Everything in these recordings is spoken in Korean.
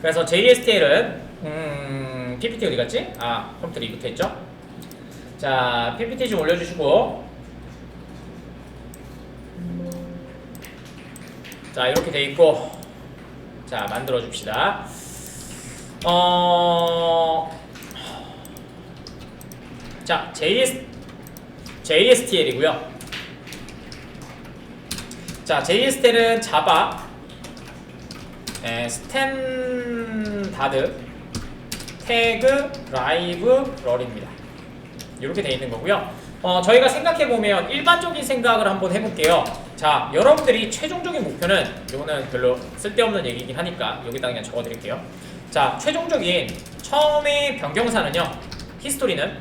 그래서 JSTL은 PPT 어디 갔지? 아, 컴퓨터 리부트 했죠? 자, PPT 좀 올려주시고. 자, 이렇게 돼 있고. 자, 만들어 줍시다. 자, JSTL이고요. 자, JSTL은 자바, 스탠다드, 태그, 라이브, 럴입니다. 이렇게 되어 있는 거고요. 저희가 생각해보면 일반적인 생각을 한번 해볼게요. 자, 여러분들이 최종적인 목표는, 이거는 별로 쓸데없는 얘기긴 하니까 여기다 그냥 적어드릴게요. 자, 최종적인 처음의 변경사는요, 히스토리는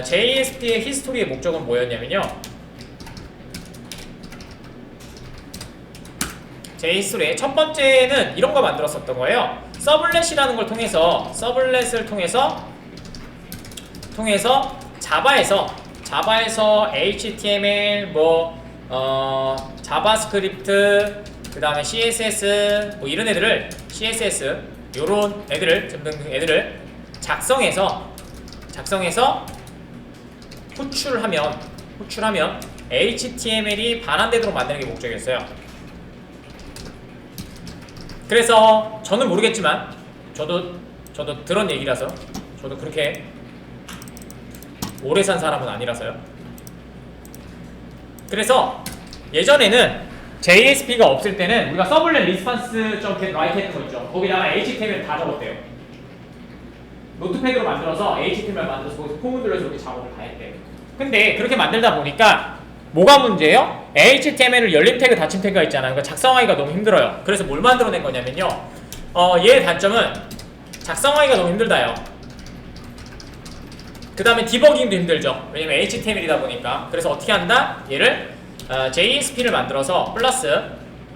JSP의 히스토리의 목적은 뭐였냐면요, JS토리의 첫 번째는 이런 거 만들었었던 거예요. 서블렛이라는 걸 통해서, 서블렛을 통해서 자바에서 HTML, 자바스크립트, 그 다음에 CSS, 이런 애들을, CSS, 요런 애들을, 등등 애들을 작성해서 호출하면 HTML이 반환되도록 만드는 게 목적이었어요. 그래서 저는 모르겠지만 저도 들은 얘기라서, 저도 그렇게 오래 산 사람은 아니라서요. 그래서 예전에는 JSP가 없을 때는 우리가 서블렛 리스판스.get 했던 거 있죠. 거기다가 HTML 다 적었대요. 노트패드로 만들어서 HTML 만들어서 거기서 폼을 눌러서 이렇게 작업을 다 했대요. 근데 그렇게 만들다 보니까 뭐가 문제예요? HTML을 열림 태그, 닫힘 태그가 있잖아요. 그러니까 작성하기가 너무 힘들어요. 그래서 뭘 만들어낸 거냐면요, 얘의 단점은 작성하기가 너무 힘들다요. 그 다음에 디버깅도 힘들죠. 왜냐면 HTML이다 보니까. 그래서 어떻게 한다? 얘를 JSP를 만들어서, 플러스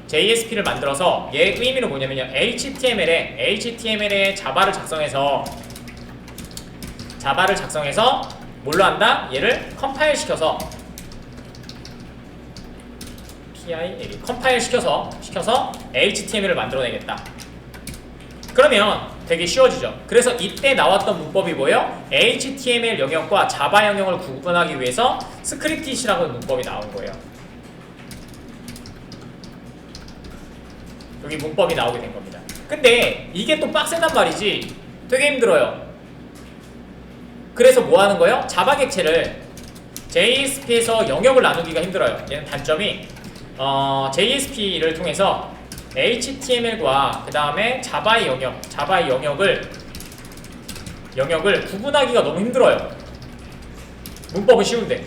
JSP를 만들어서, 얘의 의미는 뭐냐면요, HTML에 자바를 작성해서 뭘로 한다? 얘를 컴파일 시켜서 컴파일 시켜서 HTML을 만들어내겠다. 그러면 되게 쉬워지죠. 그래서 이때 나왔던 문법이 뭐예요? HTML 영역과 자바 영역을 구분하기 위해서 스크립티시라고 하는 문법이 나온 거예요. 여기 문법이 나오게 된 겁니다. 근데 이게 또 빡세단 말이지. 되게 힘들어요. 그래서 뭐 하는 거예요? 자바 객체를 JSP에서 영역을 나누기가 힘들어요. 얘는 단점이 JSP를 통해서 HTML과 그 다음에 자바의 영역을 구분하기가 너무 힘들어요. 문법은 쉬운데.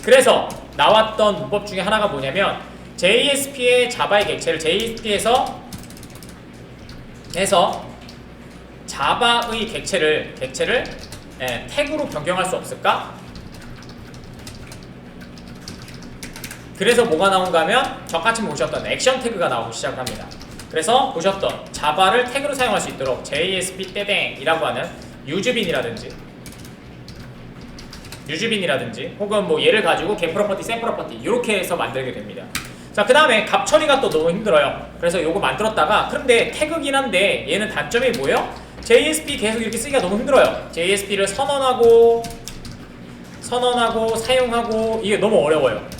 그래서 나왔던 문법 중에 하나가 뭐냐면, JSP의 자바의 객체를 JSP에서 자바의 객체를 태그로 변경할 수 없을까? 그래서 뭐가 나온가 하면 저같이 보셨던 액션 태그가 나오기 시작을 합니다. 그래서 보셨던 자바를 태그로 사용할 수 있도록 JSP 떼댕이라고 하는 유즈빈이라든지 혹은 뭐 얘를 가지고 get property, set property 이렇게 해서 만들게 됩니다. 자, 그 다음에 값 처리가 또 너무 힘들어요. 그래서 요거 만들었다가, 그런데 태그긴 한데 얘는 단점이 뭐예요? JSP 계속 이렇게 쓰기가 너무 힘들어요. JSP를 선언하고 사용하고 이게 너무 어려워요.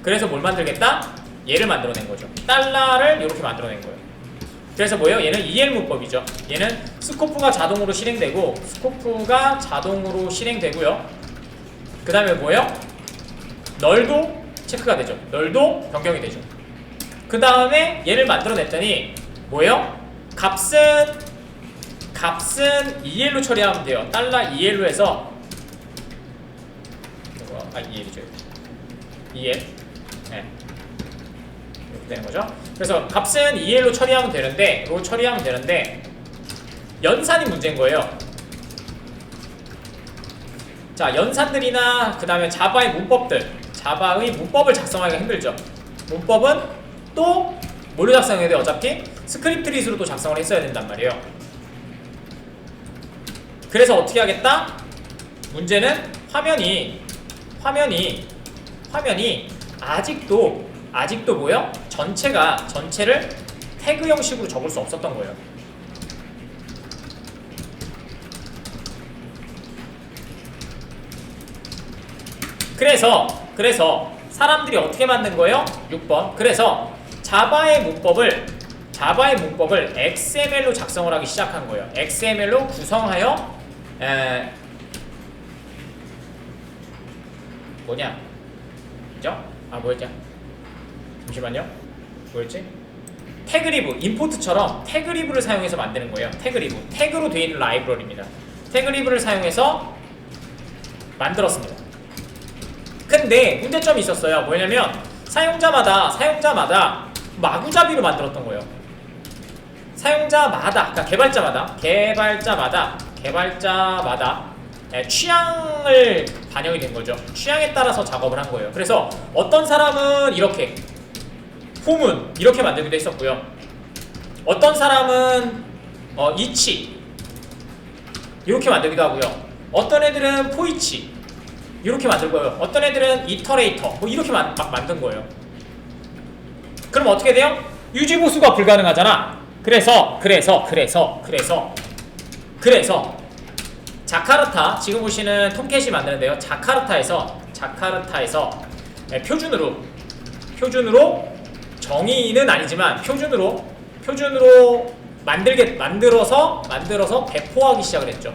그래서 뭘 만들겠다? 얘를 만들어낸 거죠. 달러를 이렇게 만들어낸 거예요. 그래서 뭐예요? 얘는 EL 문법이죠. 얘는 스코프가 자동으로 실행되고요. 그 다음에 뭐예요? 널도 체크가 되죠. 널도 변경이 되죠. 그 다음에 얘를 만들어냈더니 뭐예요? 값은 EL로 처리하면 돼요. 달러 EL로 해서 EL이죠. EL. 네. 이렇게 되는 거죠. 그래서 값은 EL로 처리하면 되는데, 연산이 문제인 거예요. 자, 연산들이나 그 다음에 자바의 문법을 작성하기가 힘들죠. 문법은 또 뭘로 작성해야 돼요? 어차피 스크립트 리스로 또 작성을 했어야 된단 말이에요. 그래서 어떻게 하겠다? 문제는 화면이 아직도 뭐요? 전체를 태그 형식으로 적을 수 없었던 거예요. 그래서 사람들이 어떻게 만든 거예요? 6번. 그래서 자바의 문법을 XML로 작성을 하기 시작한 거예요. XML로 구성하여 뭐냐? 그죠? 뭐였냐? 잠시만요. 뭐였지? 태그리브, 임포트처럼 태그리브를 사용해서 만드는 거예요. 태그리브. 태그로 되어 있는 라이브러리입니다. 태그리브를 사용해서 만들었습니다. 근데 문제점이 있었어요. 뭐냐면 사용자마다 마구잡이로 만들었던 거예요. 사용자마다, 그러니까 개발자마다 취향을 반영이 된 거죠. 취향에 따라서 작업을 한 거예요. 그래서 어떤 사람은 이렇게 홈은 이렇게 만들기도 했었고요. 어떤 사람은 이치 이렇게 만들기도 하고요. 어떤 애들은 포이치 이렇게 만들고요. 어떤 애들은 이터레이터 뭐 이렇게 막 만든 거예요. 그럼 어떻게 돼요? 유지 보수가 불가능하잖아. 그래서 자카르타, 지금 보시는 톰캣이 만드는데요. 자카르타에서 표준으로 정의는 아니지만 표준으로 만들어서 배포하기 시작을 했죠.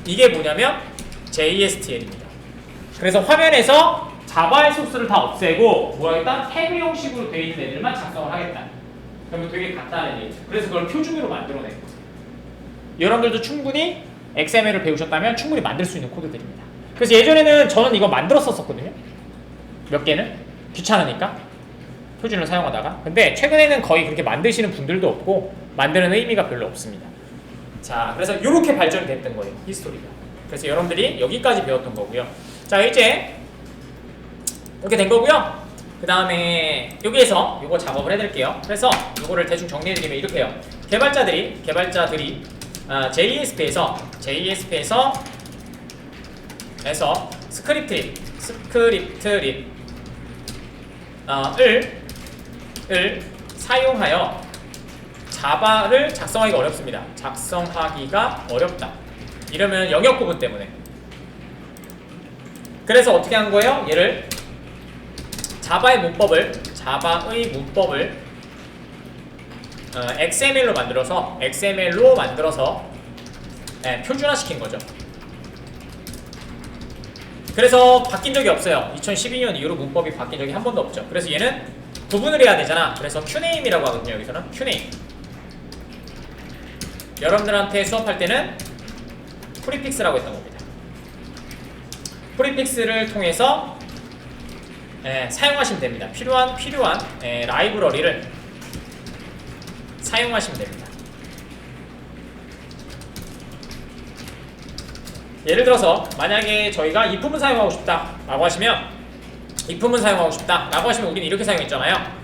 이게 뭐냐면 JSTL입니다. 그래서 화면에서 자바의 소스를 다 없애고 뭐하겠다? 태그 형식으로 되어 있는 애들만 작성을 하겠다. 그러면 되게 간단한 얘기죠. 그래서 그걸 표준으로 만들어낸 거예요. 여러분들도 충분히 XML을 배우셨다면 충분히 만들 수 있는 코드들입니다. 그래서 예전에는 저는 이거 만들었었거든요. 몇 개는 귀찮으니까 표준을 사용하다가. 근데 최근에는 거의 그렇게 만드시는 분들도 없고 만드는 의미가 별로 없습니다. 자, 그래서 이렇게 발전이 됐던 거예요, 히스토리가. 그래서 여러분들이 여기까지 배웠던 거고요. 자, 이제 이렇게 된 거고요. 그 다음에 여기에서 이거 작업을 해드릴게요. 그래서 이거를 대충 정리해드리면 이렇게 해요. 개발자들이 JSP에서 스크립트립 을 사용하여 자바를 작성하기가 어렵습니다. 작성하기가 어렵다. 이러면 영역 구분 때문에. 그래서 어떻게 한 거예요? 얘를 자바의 문법을 XML로 만들어서 표준화시킨 거죠. 그래서 바뀐 적이 없어요. 2012년 이후로 문법이 바뀐 적이 한 번도 없죠. 그래서 얘는 구분을 해야 되잖아. 그래서 QName이라고 하거든요. 여기서는 QName. 여러분들한테 수업할 때는 프리픽스라고 했던 겁니다. 프리픽스를 통해서 사용하시면 됩니다. 필요한 라이브러리를 사용하시면 됩니다. 예를 들어서 만약에 저희가 if은 사용하고 싶다 라고 하시면 우리는 이렇게 사용했잖아요.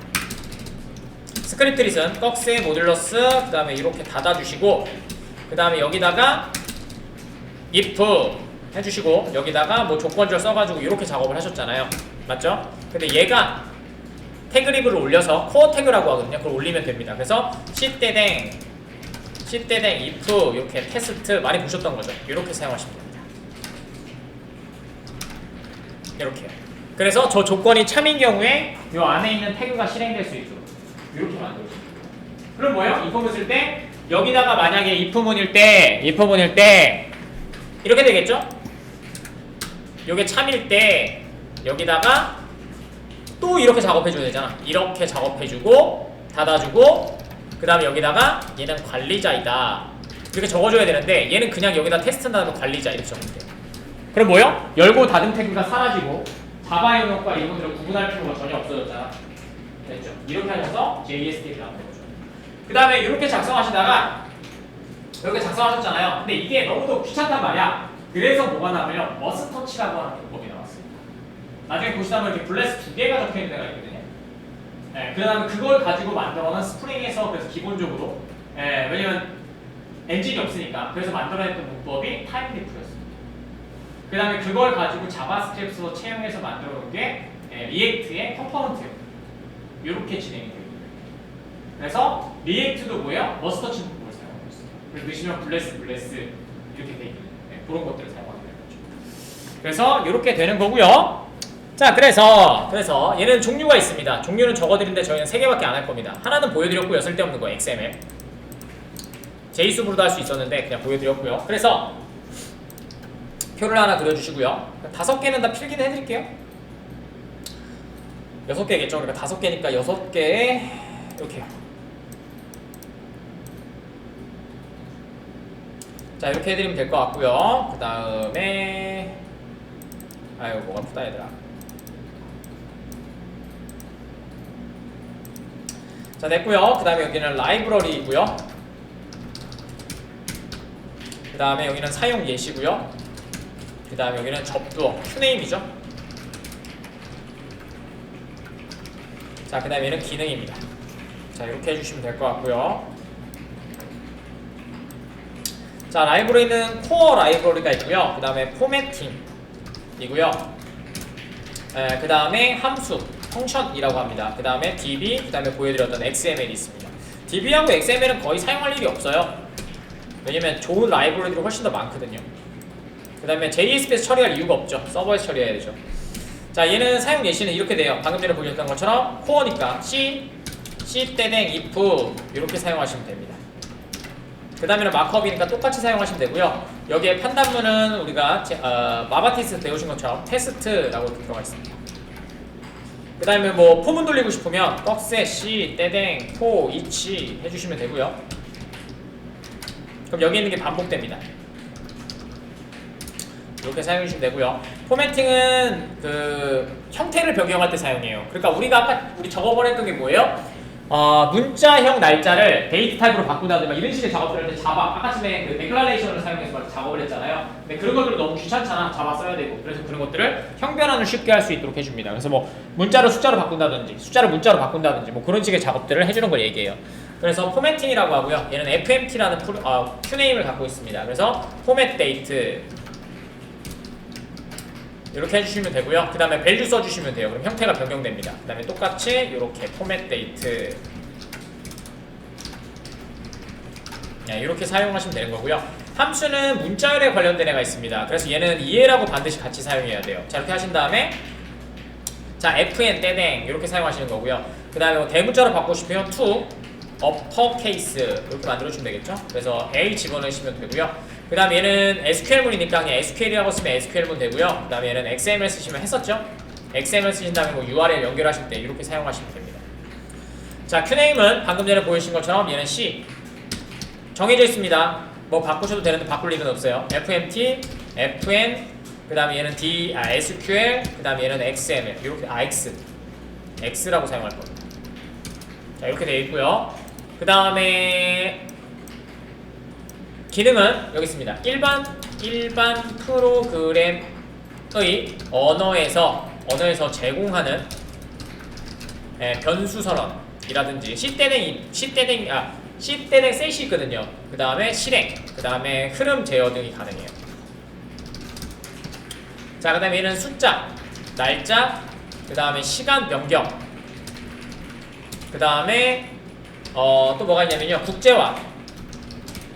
스크립트 리슨 꺽쇠 모듈러스 그 다음에 이렇게 닫아주시고 그 다음에 여기다가 if 해주시고 여기다가 뭐 조건절 써가지고 이렇게 작업을 하셨잖아요. 맞죠? 근데 얘가 태그리브를 올려서 코어 태그라고 하거든요. 그걸 올리면 됩니다. 그래서 c대댕 if 이렇게 테스트 많이 보셨던 거죠. 이렇게 사용하시면 됩니다. 이렇게요. 그래서 저 조건이 참인 경우에 이 안에 있는 태그가 실행될 수 있도록 이렇게 만들어줍니다. 그럼 뭐예요? if문을 쓸 때 여기다가 만약에 if문일 때 이렇게 되겠죠? 요게 참일 때 여기다가 또 이렇게 작업해줘야 되잖아. 이렇게 작업해주고 닫아주고 그 다음에 여기다가 얘는 관리자이다 이렇게 적어줘야 되는데 얘는 그냥 여기다 테스트 나면 관리자 이렇게 적으면 돼요. 그럼 뭐요? 열고 닫은 태그가 사라지고 자바 영역과 이런 것들을 구분할 필요가 전혀 없어졌잖아. 됐죠? 이렇게 하셔서 JST를 나오는 거죠. 그 다음에 이렇게 작성하시다가 이렇게 작성하셨잖아요. 근데 이게 너무도 귀찮단 말이야. 그래서 뭐가 나오면 머스터치라고 하는 문법이 나왔습니다. 나중에 보시다면 이렇게 블레스 2개가 적혀있는 데가 있거든요. 그 다음에 그걸 가지고 만들어놓은 스프링에서 그래서 기본적으로 왜냐면 엔진이 없으니까 그래서 만들어냈던 문법이 타임리프였습니다. 그 다음에 그걸 가지고 자바스크립트로 채용해서 만들어놓은 게 리액트의 컴포넌트예요. 이렇게 진행이 되고 그래서 리액트도 뭐예요? 머스터치 문법을 사용하고 있어요. 그래서 넣으시면 블레스 이렇게 돼 있는 그런 것들을 사용하게 되는 거죠. 그래서 이렇게 되는 거고요. 자, 그래서 얘는 종류가 있습니다. 종류는 적어드리는데 저희는 3개밖에 안 할 겁니다. 하나는 보여드렸고요. 쓸데없는 거 XML. JSUB으로도 할 수 있었는데 그냥 보여드렸고요. 그래서 표를 하나 그려주시고요. 5개는 다 필기는 해드릴게요. 6개겠죠. 그러니까 5개니까 6개에 이렇게요. 자, 이렇게 해드리면 될 것 같고요. 그 다음에 아이고 뭐가 푸다 얘들아. 자, 됐고요. 그 다음에 여기는 라이브러리이고요. 그 다음에 여기는 사용 예시고요. 그 다음에 여기는 접두어 큐네임이죠. 자, 그 다음에 얘는 기능입니다. 자, 이렇게 해주시면 될 것 같고요. 자, 라이브러리는 코어 라이브러리가 있고요. 그 다음에 포매팅이고요. 그 다음에 함수, 펑션이라고 합니다. 그 다음에 DB, 그 다음에 보여드렸던 XML이 있습니다. DB하고 XML은 거의 사용할 일이 없어요. 왜냐면 좋은 라이브러리들이 훨씬 더 많거든요. 그 다음에 JSP에서 처리할 이유가 없죠. 서버에서 처리해야 되죠. 자, 얘는 사용 예시는 이렇게 돼요. 방금 전에 보여줬던 것처럼 코어니까 C if 이렇게 사용하시면 됩니다. 그 다음에는 마크업이니까 똑같이 사용하시면 되고요. 여기에 판단문은 우리가 마바티스 배우신 것처럼 테스트라고 들어가 있습니다. 그 다음에 뭐 포문 돌리고 싶으면 떡세 C 포 이치 해주시면 되고요. 그럼 여기 있는 게 반복됩니다. 이렇게 사용해주시면 되고요. 포매팅은 그 형태를 변경할 때 사용해요. 그러니까 우리가 아까 적어버렸던 게 뭐예요? 문자형 날짜를 데이트 타입으로 바꾼다든가 이런 식의 작업을 할 때 자바, 아까 전에 그 데클라레이션을 사용해서 작업을 했잖아요. 근데 그런 것들은 너무 귀찮잖아. 자바 써야 되고. 그래서 그런 것들을 형변환을 쉽게 할 수 있도록 해줍니다. 그래서 뭐 문자를 숫자로 바꾼다든지 숫자를 문자로 바꾼다든지 뭐 그런 식의 작업들을 해주는 걸 얘기해요. 그래서 포매팅이라고 하고요. 얘는 FMT라는 큐네임을 갖고 있습니다. 그래서 포맷 데이트 이렇게 해주시면 되고요. 그 다음에 밸류 써주시면 돼요. 그럼 형태가 변경됩니다. 그 다음에 똑같이 이렇게 포맷 데이트 이렇게 사용하시면 되는 거고요. 함수는 문자열에 관련된 애가 있습니다. 그래서 얘는 EL하고 반드시 같이 사용해야 돼요. 자, 이렇게 하신 다음에 자, FN 떼댕 이렇게 사용하시는 거고요. 그 다음에 뭐 대문자로 바꾸고 싶으면 to uppercase 이렇게 만들어주면 되겠죠. 그래서 A 집어넣으시면 되고요. 그 다음에 얘는 SQL문이니까 그냥 SQL이라고 쓰면 SQL문 되고요. 그 다음에 얘는 XML 쓰시면 했었죠. XML 쓰신 다음에 뭐 URL 연결하실 때 이렇게 사용하시면 됩니다. 자, 큐네임은 방금 전에 보여주신 것처럼 얘는 C 정해져 있습니다. 뭐 바꾸셔도 되는데 바꿀 일은 없어요. FMT, FN, 그 다음에 얘는 SQL, 그 다음에 얘는 XML 이렇게 X라고 사용할 겁니다. 자, 이렇게 되어 있고요. 그 다음에 기능은 여기 있습니다. 일반 프로그램의 언어에서 제공하는 변수 선언이라든지 C 셋이 있거든요. 그 다음에 실행, 그 다음에 흐름 제어 등이 가능해요. 자, 그 다음에 얘는 숫자, 날짜, 그 다음에 시간 변경, 그 다음에 또 뭐가 있냐면요, 국제화,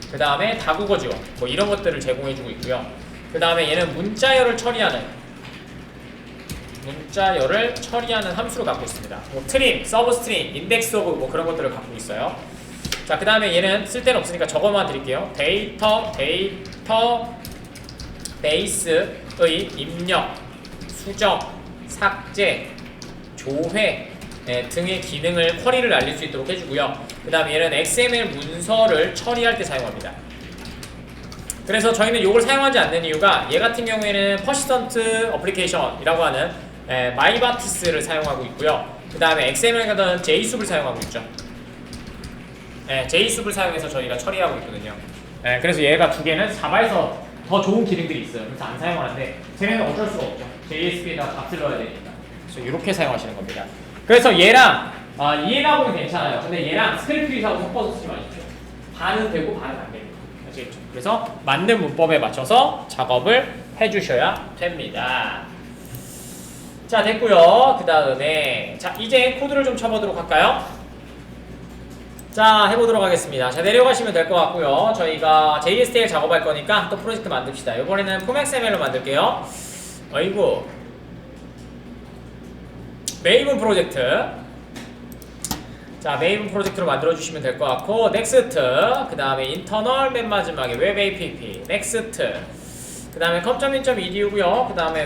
그 다음에 다국어 지원 뭐 이런 것들을 제공해주고 있고요. 그 다음에 얘는 문자열을 처리하는 함수를 갖고 있습니다. 뭐 트림, 서브 스트링, 인덱스 오브 뭐 그런 것들을 갖고 있어요. 자, 그 다음에 얘는 쓸데는 없으니까 저거만 드릴게요. 데이터 베이스의 입력, 수정, 삭제, 조회 등의 기능을 쿼리를 알릴 수 있도록 해주고요. 그 다음에 얘는 XML 문서를 처리할 때 사용합니다. 그래서 저희는 이걸 사용하지 않는 이유가 얘 같은 경우에는 퍼시스턴트 어플리케이션이라고 하는 마이바티스를 사용하고 있고요. 그 다음에 XML 같은 JSUB을 사용하고 있죠. JSUB을 사용해서 저희가 처리하고 있거든요. 그래서 얘가 두 개는 자바에서 더 좋은 기능들이 있어요. 그래서 안 사용하는데 쟤네는 어쩔 수가 없죠. JSP에다가 값을 넣어야 되니까. 그래서 이렇게 사용하시는 겁니다. 그래서 얘랑 EL하고는 괜찮아요. 근데 얘랑 스크립트하고 섞어서 쓰지 마십시오. 반은 되고 반은 안 됩니다. 아시겠죠? 그래서 맞는 문법에 맞춰서 작업을 해주셔야 됩니다. 자, 됐고요. 그 다음에 자, 이제 코드를 좀 쳐보도록 할까요? 자, 해보도록 하겠습니다. 자, 내려가시면 될 것 같고요. 저희가 JSTL 작업할 거니까 또 프로젝트 만듭시다. 이번에는 폼XML로 만들게요. 어이구. 메이븐 프로젝트. 자, 메이븐 프로젝트로 만들어주시면 될 것 같고, 넥스트, 그 다음에 인터널 맨 마지막에 웹 app, 넥스트, 그 다음에 com.in.edu고요. 그 다음에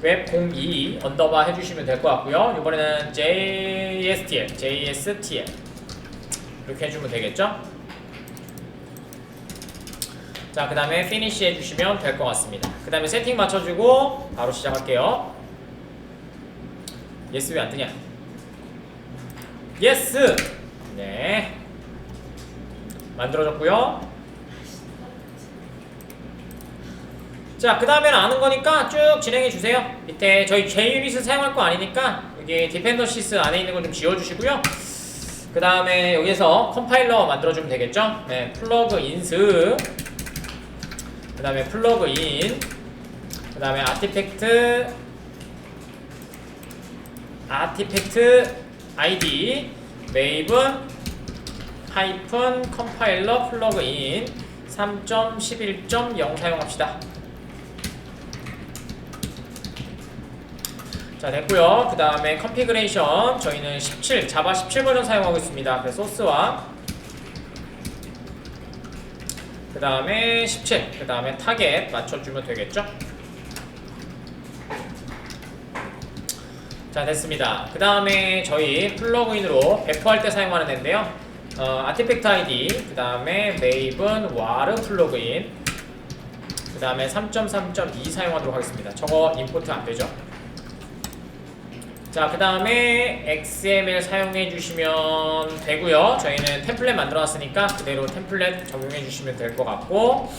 웹02 언더바 해주시면 될 것 같고요. 이번에는 JSTL 이렇게 해주면 되겠죠? 자, 그 다음에 finish 해주시면 될 것 같습니다. 그 다음에 세팅 맞춰주고 바로 시작할게요. 예스 왜 안 뜨냐? 예스! 네, 만들어졌고요. 자, 그 다음에는 아는 거니까 쭉 진행해 주세요. 밑에 저희 JUnit을 사용할 거 아니니까 여기 디펜던시스 안에 있는 걸 좀 지워주시고요. 그 다음에 여기서 컴파일러 만들어주면 되겠죠. 네, 플러그인스, 그 다음에 플러그인, 그 다음에 아티팩트 ID 메이븐 하이픈 컴파일러 플러그인 3.11.0 사용합시다. 자, 됐고요. 그 다음에 컨피그레이션 저희는 17 자바 17 버전 사용하고 있습니다. 그래서 소스와 그 다음에 17, 그 다음에 타겟 맞춰주면 되겠죠. 자, 됐습니다. 그 다음에 저희 플러그인으로 배포할 때 사용하는 애인데요. 아티팩트 ID, 그 다음에 메이븐 와르 플러그인, 그 다음에 3.3.2 사용하도록 하겠습니다. 저거 임포트 안 되죠. 자, 그 다음에 XML 사용해 주시면 되고요. 저희는 템플릿 만들어 놨으니까 그대로 템플릿 적용해 주시면 될 것 같고,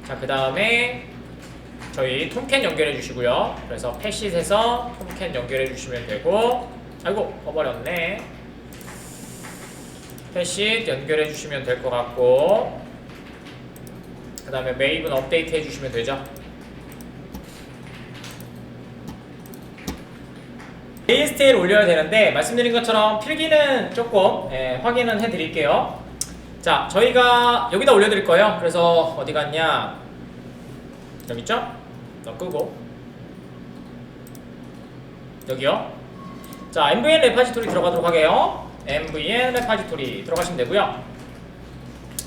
자, 그 다음에 저희 톰캣 연결해 주시고요. 그래서 패시에서 톰캣 연결해 주시면 되고, 아이고 버버렸네. 패시 연결해 주시면 될 것 같고, 그 다음에 메이븐 업데이트 해 주시면 되죠. JSTL 올려야 되는데 말씀드린 것처럼 필기는 조금 확인은 해드릴게요. 자, 저희가 여기다 올려드릴 거예요. 그래서 어디 갔냐? 여기 있죠? 너 끄고 여기요. 자, MVN 레파지토리 들어가도록 하게요. MVN 레파지토리 들어가시면 되고요.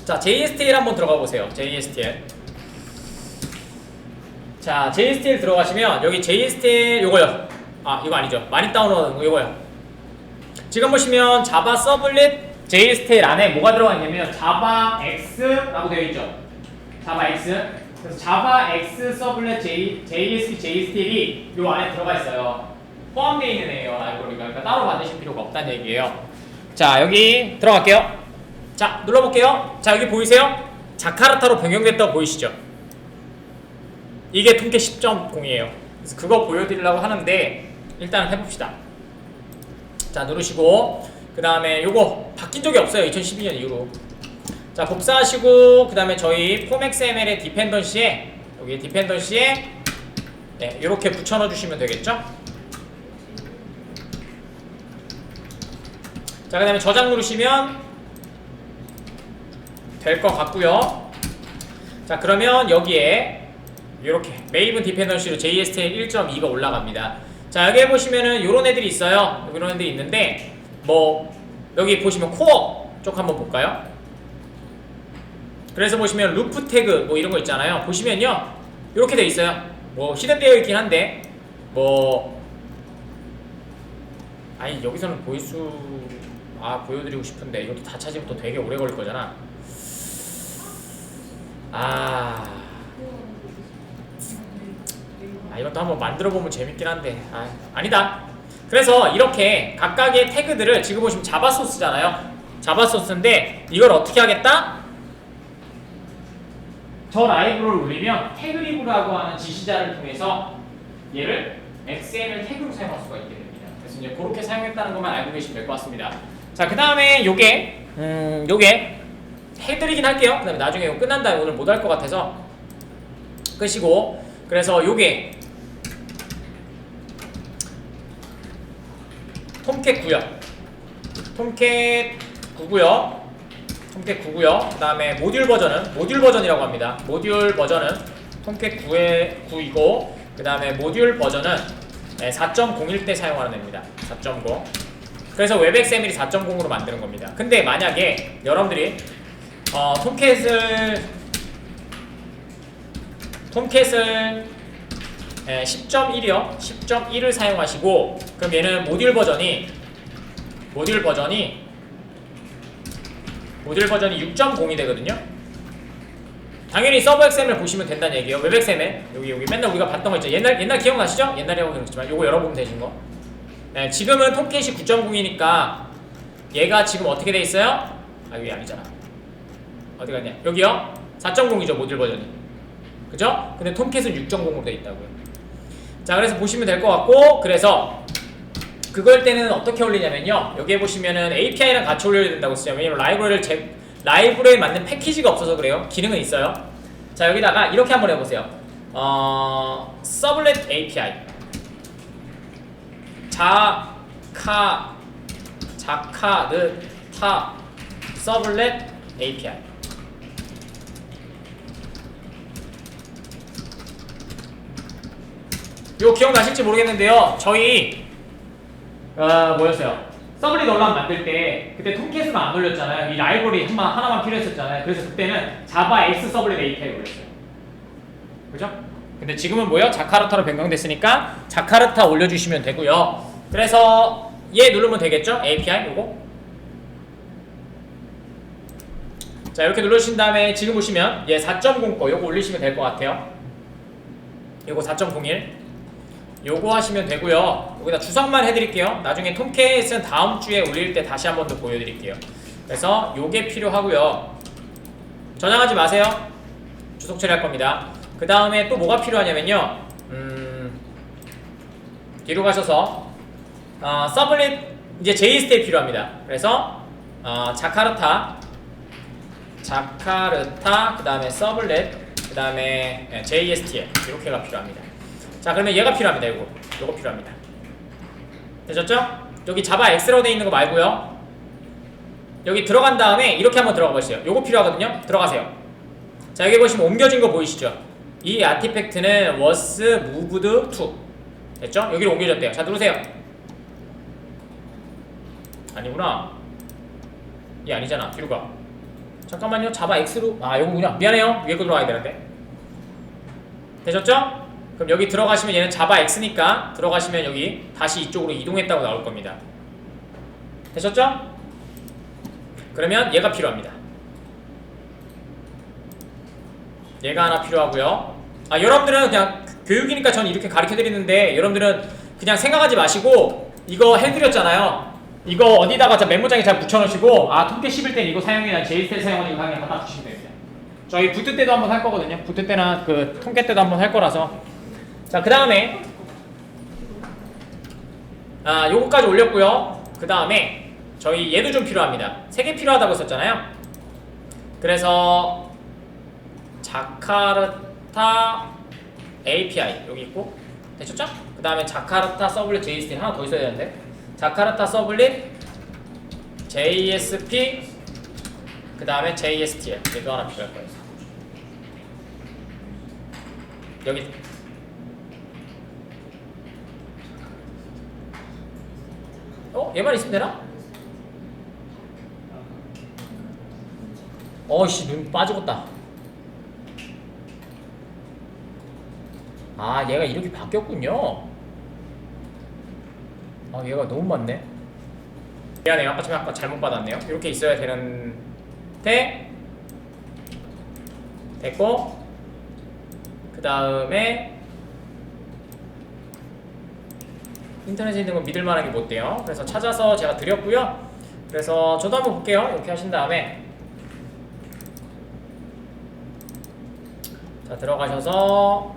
자, JSTL 한번 들어가 보세요. JSTL. 자, JSTL 들어가시면 여기 JSTL 요거요. 아, 이거 아니죠. 많이 다운로드 이거요. 지금 보시면 자바 서블릿 JSTL 안에 뭐가 들어가 있냐면 자바 X라고 되어 있죠. 자바 X. 그래서 자바 X 서블릿 JSTL이 요 안에 들어가 있어요. 포함되어 있는 애예요, 라이브러리가. 그러니까 따로 만드실 필요가 없다는 얘기예요. 자, 여기 들어갈게요. 자, 눌러볼게요. 자, 여기 보이세요? 자카르타로 변경됐다고 보이시죠? 이게 통계 10.0이에요. 그래서 그거 보여드리려고 하는데 일단 해봅시다. 자, 누르시고 그 다음에 요거 바뀐 적이 없어요. 2012년 이후로. 자, 복사하시고 그 다음에 저희 폼XML의 디펜던시에 여기 디펜던시에 네, 이렇게 붙여 넣어주시면 되겠죠. 자, 그 다음에 저장 누르시면 될 것 같고요. 자, 그러면 여기에 이렇게 메이븐 디펜던시로 JSTL 1.2가 올라갑니다. 자, 여기 보시면은 요런 애들이 있어요. 이런 애들이 있는데 뭐 여기 보시면 코어 쪽 한번 볼까요? 그래서 보시면 루프 태그 뭐 이런 거 있잖아요. 보시면요 이렇게 돼 있어요. 뭐 히든되어 있긴 한데 뭐 아니 여기서는 보여드리고 싶은데 이것도 다 찾으면 또 되게 오래 걸릴 거잖아. 이것도 한번 만들어보면 재밌긴 한데 아니다. 그래서 이렇게 각각의 태그들을 지금 보시면 자바 소스잖아요. 자바 소스인데 이걸 어떻게 하겠다? 저 라이브러리를 올리면 태그리브라고 하는 지시자를 통해서 얘를 XML 태그로 사용할 수가 있게 됩니다. 그래서 이제 그렇게 사용했다는 것만 알고 계시면 될 것 같습니다. 자, 그 다음에 요게 해드리긴 할게요. 그 다음에 나중에 이거 끝난 다음에 오늘 못 할 것 같아서 끄시고, 그래서 요게 톰캣 9요. tomcat 9고요. 톰캣 9고요. 그 다음에 모듈 버전이라고 합니다. 모듈 버전은 톰캣 9이고 그 다음에 모듈 버전은 네, 4.01 때 사용하는 애입니다. 4.0. 그래서 웹엑스ML이 4.0으로 만드는 겁니다. 근데 만약에 여러분들이 톰캣을 10.1이요. 10.1을 사용하시고, 그럼 얘는 모듈 버전이 6.0이 되거든요. 당연히 서브 XML 보시면 된다는 얘기예요. 웹 XML 여기 맨날 우리가 봤던 거 있죠. 옛날 기억나시죠? 옛날이라고 그렇지만 요거 열어보면 되신 거. 네, 지금은 톰캣이 9.0이니까 얘가 지금 어떻게 돼 있어요? 아, 여기 아니잖아. 어디 갔냐? 여기요. 4.0이죠 모듈 버전이. 그죠? 근데 톰캣은 6.0으로 돼 있다고요. 자, 그래서 보시면 될 것 같고, 그래서 그걸 때는 어떻게 올리냐면요. 여기에 보시면은 API랑 같이 올려야 된다고 쓰죠. 왜냐면 라이브러리에 맞는 패키지가 없어서 그래요. 기능은 있어요. 자, 여기다가 이렇게 한번 해보세요. 서블렛 API 자카르타 서블렛 API. 이거 기억나실지 모르겠는데요. 저희 뭐였어요? 서블릿 언론 만들 때 그때 톰캣으로 안 올렸잖아요. 이 라이브러리 하나만 필요했었잖아요. 그래서 그때는 자바 X 서블릿 API를 올렸어요. 그죠? 근데 지금은 뭐예요? 자카르타로 변경됐으니까 자카르타 올려주시면 되고요. 그래서 얘 누르면 되겠죠? API 요거. 자, 이렇게 눌러주신 다음에 지금 보시면 얘 4.0 거 요거 올리시면 될 것 같아요. 요거 4.01 요거 하시면 되고요. 여기다 주석만 해드릴게요. 나중에 톰캣은 다음 주에 올릴 때 다시 한 번 더 보여드릴게요. 그래서 요게 필요하고요. 저장하지 마세요. 주석 처리할 겁니다. 그 다음에 또 뭐가 필요하냐면요. 뒤로 가셔서 서블릿 이제 JST에 필요합니다. 그래서 자카르타 그 다음에 서블렛 그 다음에 JST에 이렇게가 필요합니다. 자, 그러면 얘가 필요합니다. 요거 필요합니다. 되셨죠? 여기 자바 X로 돼 있는 거 말고요. 여기 들어간 다음에 이렇게 한번 들어가 보세요. 요거 필요하거든요. 들어가세요. 자, 여기 보시면 옮겨진 거 보이시죠? 이 아티팩트는 was moved to 됐죠? 여기로 옮겨졌대요. 자, 누르세요. 아니구나. 얘 아니잖아. 뒤로 가. 잠깐만요. 자바 X로 요거구나. 미안해요. 위에 거 들어가야 되는데. 되셨죠? 그럼 여기 들어가시면 얘는 자바 X니까 들어가시면 여기 다시 이쪽으로 이동했다고 나올 겁니다. 되셨죠? 그러면 얘가 필요합니다. 얘가 하나 필요하고요. 여러분들은 그냥 교육이니까 저는 이렇게 가르쳐 드리는데 여러분들은 그냥 생각하지 마시고 이거 해드렸잖아요. 이거 어디다가 메모장에 잘 붙여놓으시고 톰캣 11때는 이거 사용해야 JST를 사용하는 이거 그냥 갖다 주시면 됩니다. 저희 부트 때도 한번 할 거거든요. 부트 때나 그 톰캣 때도 한번 할 거라서. 자, 그 다음에 요거까지 올렸고요. 그 다음에 저희 얘도 좀 필요합니다. 3개 필요하다고 했었잖아요. 그래서 자카르타 API 여기 있고 되셨죠? 그 다음에 자카르타 서블릿 JST 하나 더 있어야 되는데 자카르타 서블릿 JSP 그 다음에 JSTL 얘도 하나 필요할 거예요. 여기 얘만 있으면 되나? 씨, 눈 빠지겠다. 얘가 이렇게 바뀌었군요. 얘가 너무 많네. 미안해요. 아까 잘못 받았네요. 이렇게 있어야 되는데 됐고 그 다음에 인터넷에 있는 건 믿을만하게 못 돼요. 그래서 찾아서 제가 드렸고요. 그래서 저도 한번 볼게요. 이렇게 하신 다음에 자, 들어가셔서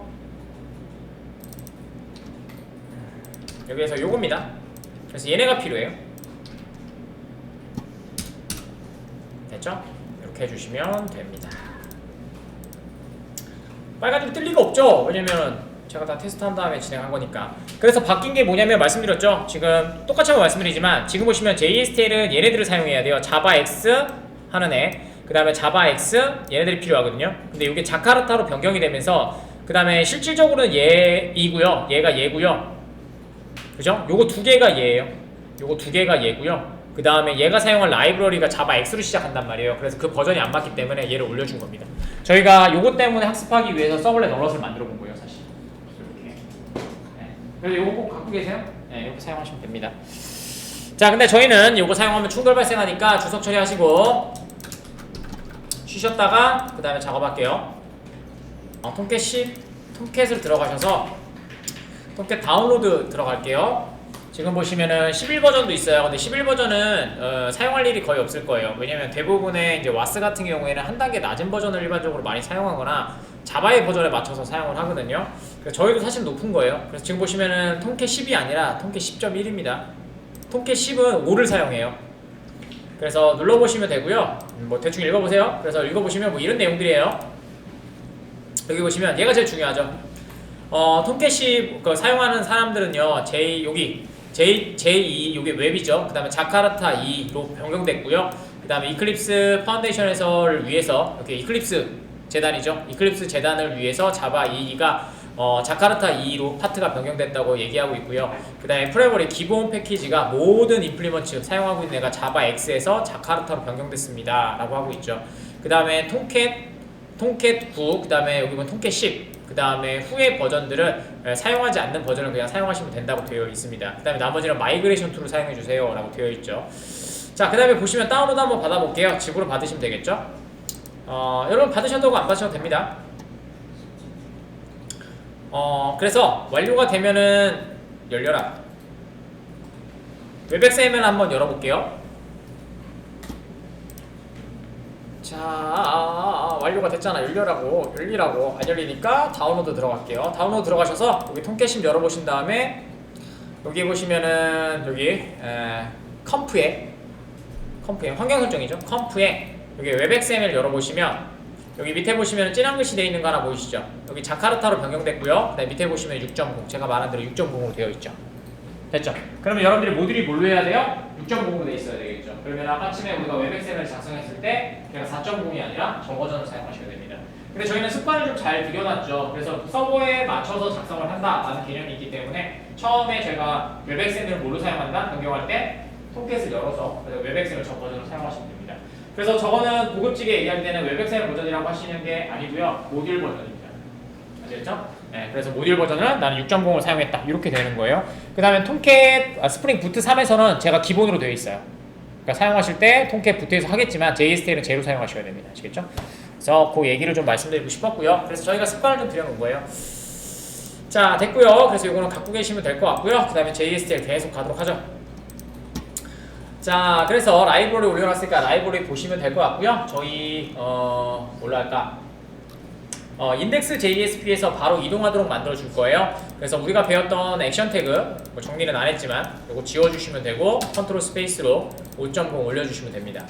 여기에서 요겁니다. 그래서 얘네가 필요해요. 됐죠? 이렇게 해주시면 됩니다. 빨간 줄이 뜰 리가 없죠? 왜냐면 제가 다 테스트한 다음에 진행한 거니까. 그래서 바뀐 게 뭐냐면 말씀드렸죠. 지금 똑같이 한번 말씀드리지만 지금 보시면 JSTL은 얘네들을 사용해야 돼요. 자바 X 하는 애, 그 다음에 자바 X 얘네들이 필요하거든요. 근데 이게 자카르타로 변경이 되면서 그 다음에 실질적으로는 얘이고요. 얘가 얘고요. 그죠? 요거 두 개가 얘예요. 요거 두 개가 얘고요. 그 다음에 얘가 사용할 라이브러리가 자바 X로 시작한단 말이에요. 그래서 그 버전이 안 맞기 때문에 얘를 올려준 겁니다. 저희가 요거 때문에 학습하기 위해서 서블렛 얼럿을 만들어 본 거예요, 사실. 이렇게. 네. 그래서 요거 꼭 갖고 계세요? 네, 이렇게 사용하시면 됩니다. 자, 근데 저희는 요거 사용하면 충돌 발생하니까 주석 처리하시고 쉬셨다가 그 다음에 작업할게요. 톰캣을 들어가셔서 톰캣 다운로드 들어갈게요. 지금 보시면은 11버전도 있어요. 근데 11버전은 사용할 일이 거의 없을 거예요. 왜냐면 대부분의 이제 와스 같은 경우에는 한 단계 낮은 버전을 일반적으로 많이 사용하거나 자바의 버전에 맞춰서 사용을 하거든요. 그래서 저희도 사실 높은 거예요. 그래서 지금 보시면은 톰캣 10이 아니라 톰캣 10.1입니다. 톰캣 10은 5를 사용해요. 그래서 눌러보시면 되고요. 뭐 대충 읽어보세요. 그래서 읽어보시면 뭐 이런 내용들이에요. 여기 보시면 얘가 제일 중요하죠. 톰캣 10 사용하는 사람들은요, J2 요게 웹이죠. 그 다음에 자카르타 2로 변경됐고요. 그 다음에 이클립스 파운데이션에서를 위해서 이렇게 이클립스 재단이죠. 이클립스 재단을 위해서 자바 2가 자카르타 2로 파트가 변경됐다고 얘기하고 있고요. 그 다음에 프레버리 기본 패키지가 모든 임플리먼트 사용하고 있는 애가 자바 X에서 자카르타로 변경됐습니다 라고 하고 있죠. 그 다음에 톰캣 9, 그 다음에 여기 보면 톰캣 10, 그 다음에 후의 버전들은 사용하지 않는 버전을 그냥 사용하시면 된다고 되어 있습니다. 그 다음에 나머지는 마이그레이션 툴을 사용해주세요 라고 되어 있죠. 자, 그 다음에 보시면 다운로드 한번 받아볼게요. 집으로 받으시면 되겠죠. 여러분 받으셔도 안 받으셔도 됩니다. 그래서 완료가 되면은 열려라. 웹엑스ML 한번 열어볼게요. 자, 완료가 됐잖아. 열리라고 안 열리니까 다운로드 들어갈게요. 다운로드 들어가셔서 여기 톰캣10 열어보신 다음에 여기 보시면은 여기 컴프에 환경 설정이죠. 컴프에 여기 웹엑스ML 열어보시면 여기 밑에 보시면 진한 글씨 되어 있는 거 하나 보이시죠? 여기 자카르타로 변경됐고요. 그다음에 밑에 보시면 6.0 제가 말한 대로 6.0으로 되어 있죠. 됐죠? 그러면 여러분들이 모듈이 뭘로 해야 돼요? 6.0으로 되어 있어야 되겠죠. 그러면 아까쯤에 우리가 웹엑스ML 작성했을 때 걔가 4.0이 아니라 저 버전을 사용하셔야 됩니다. 근데 저희는 습관을 좀 잘 들여놨죠. 그래서 서버에 맞춰서 작성을 한다라는 개념이 있기 때문에 처음에 제가 웹엑스ML을 뭘로 사용한다? 변경할 때 톰캣을 열어서 웹엑스ML 저 버전을 사용하시면 됩니다. 그래서 저거는 고급지게 얘기할 때는 웹엑스ML 버전이라고 하시는 게 아니고요. 모듈 버전입니다. 아시겠죠? 네, 그래서 모듈 버전은 나는 6.0을 사용했다. 이렇게 되는 거예요. 그 다음에 톰캣 스프링 부트 3에서는 제가 기본으로 되어 있어요. 그러니까 사용하실 때 톰캣 부트에서 하겠지만 JSTL은 제로 사용하셔야 됩니다. 아시겠죠? 그래서 그 얘기를 좀 말씀드리고 싶었고요. 그래서 저희가 습관을 좀 들여놓은 거예요. 자, 됐고요. 그래서 이거는 갖고 계시면 될 것 같고요. 그 다음에 JSTL 계속 가도록 하죠. 자, 그래서 라이브러리 올려놨으니까 라이브러리 보시면 될 것 같고요. 저희 뭘로 할까? 인덱스 JSP에서 바로 이동하도록 만들어 줄 거예요. 그래서 우리가 배웠던 액션 태그 뭐 정리는 안 했지만 이거 지워주시면 되고 컨트롤 스페이스로 5.0 올려주시면 됩니다.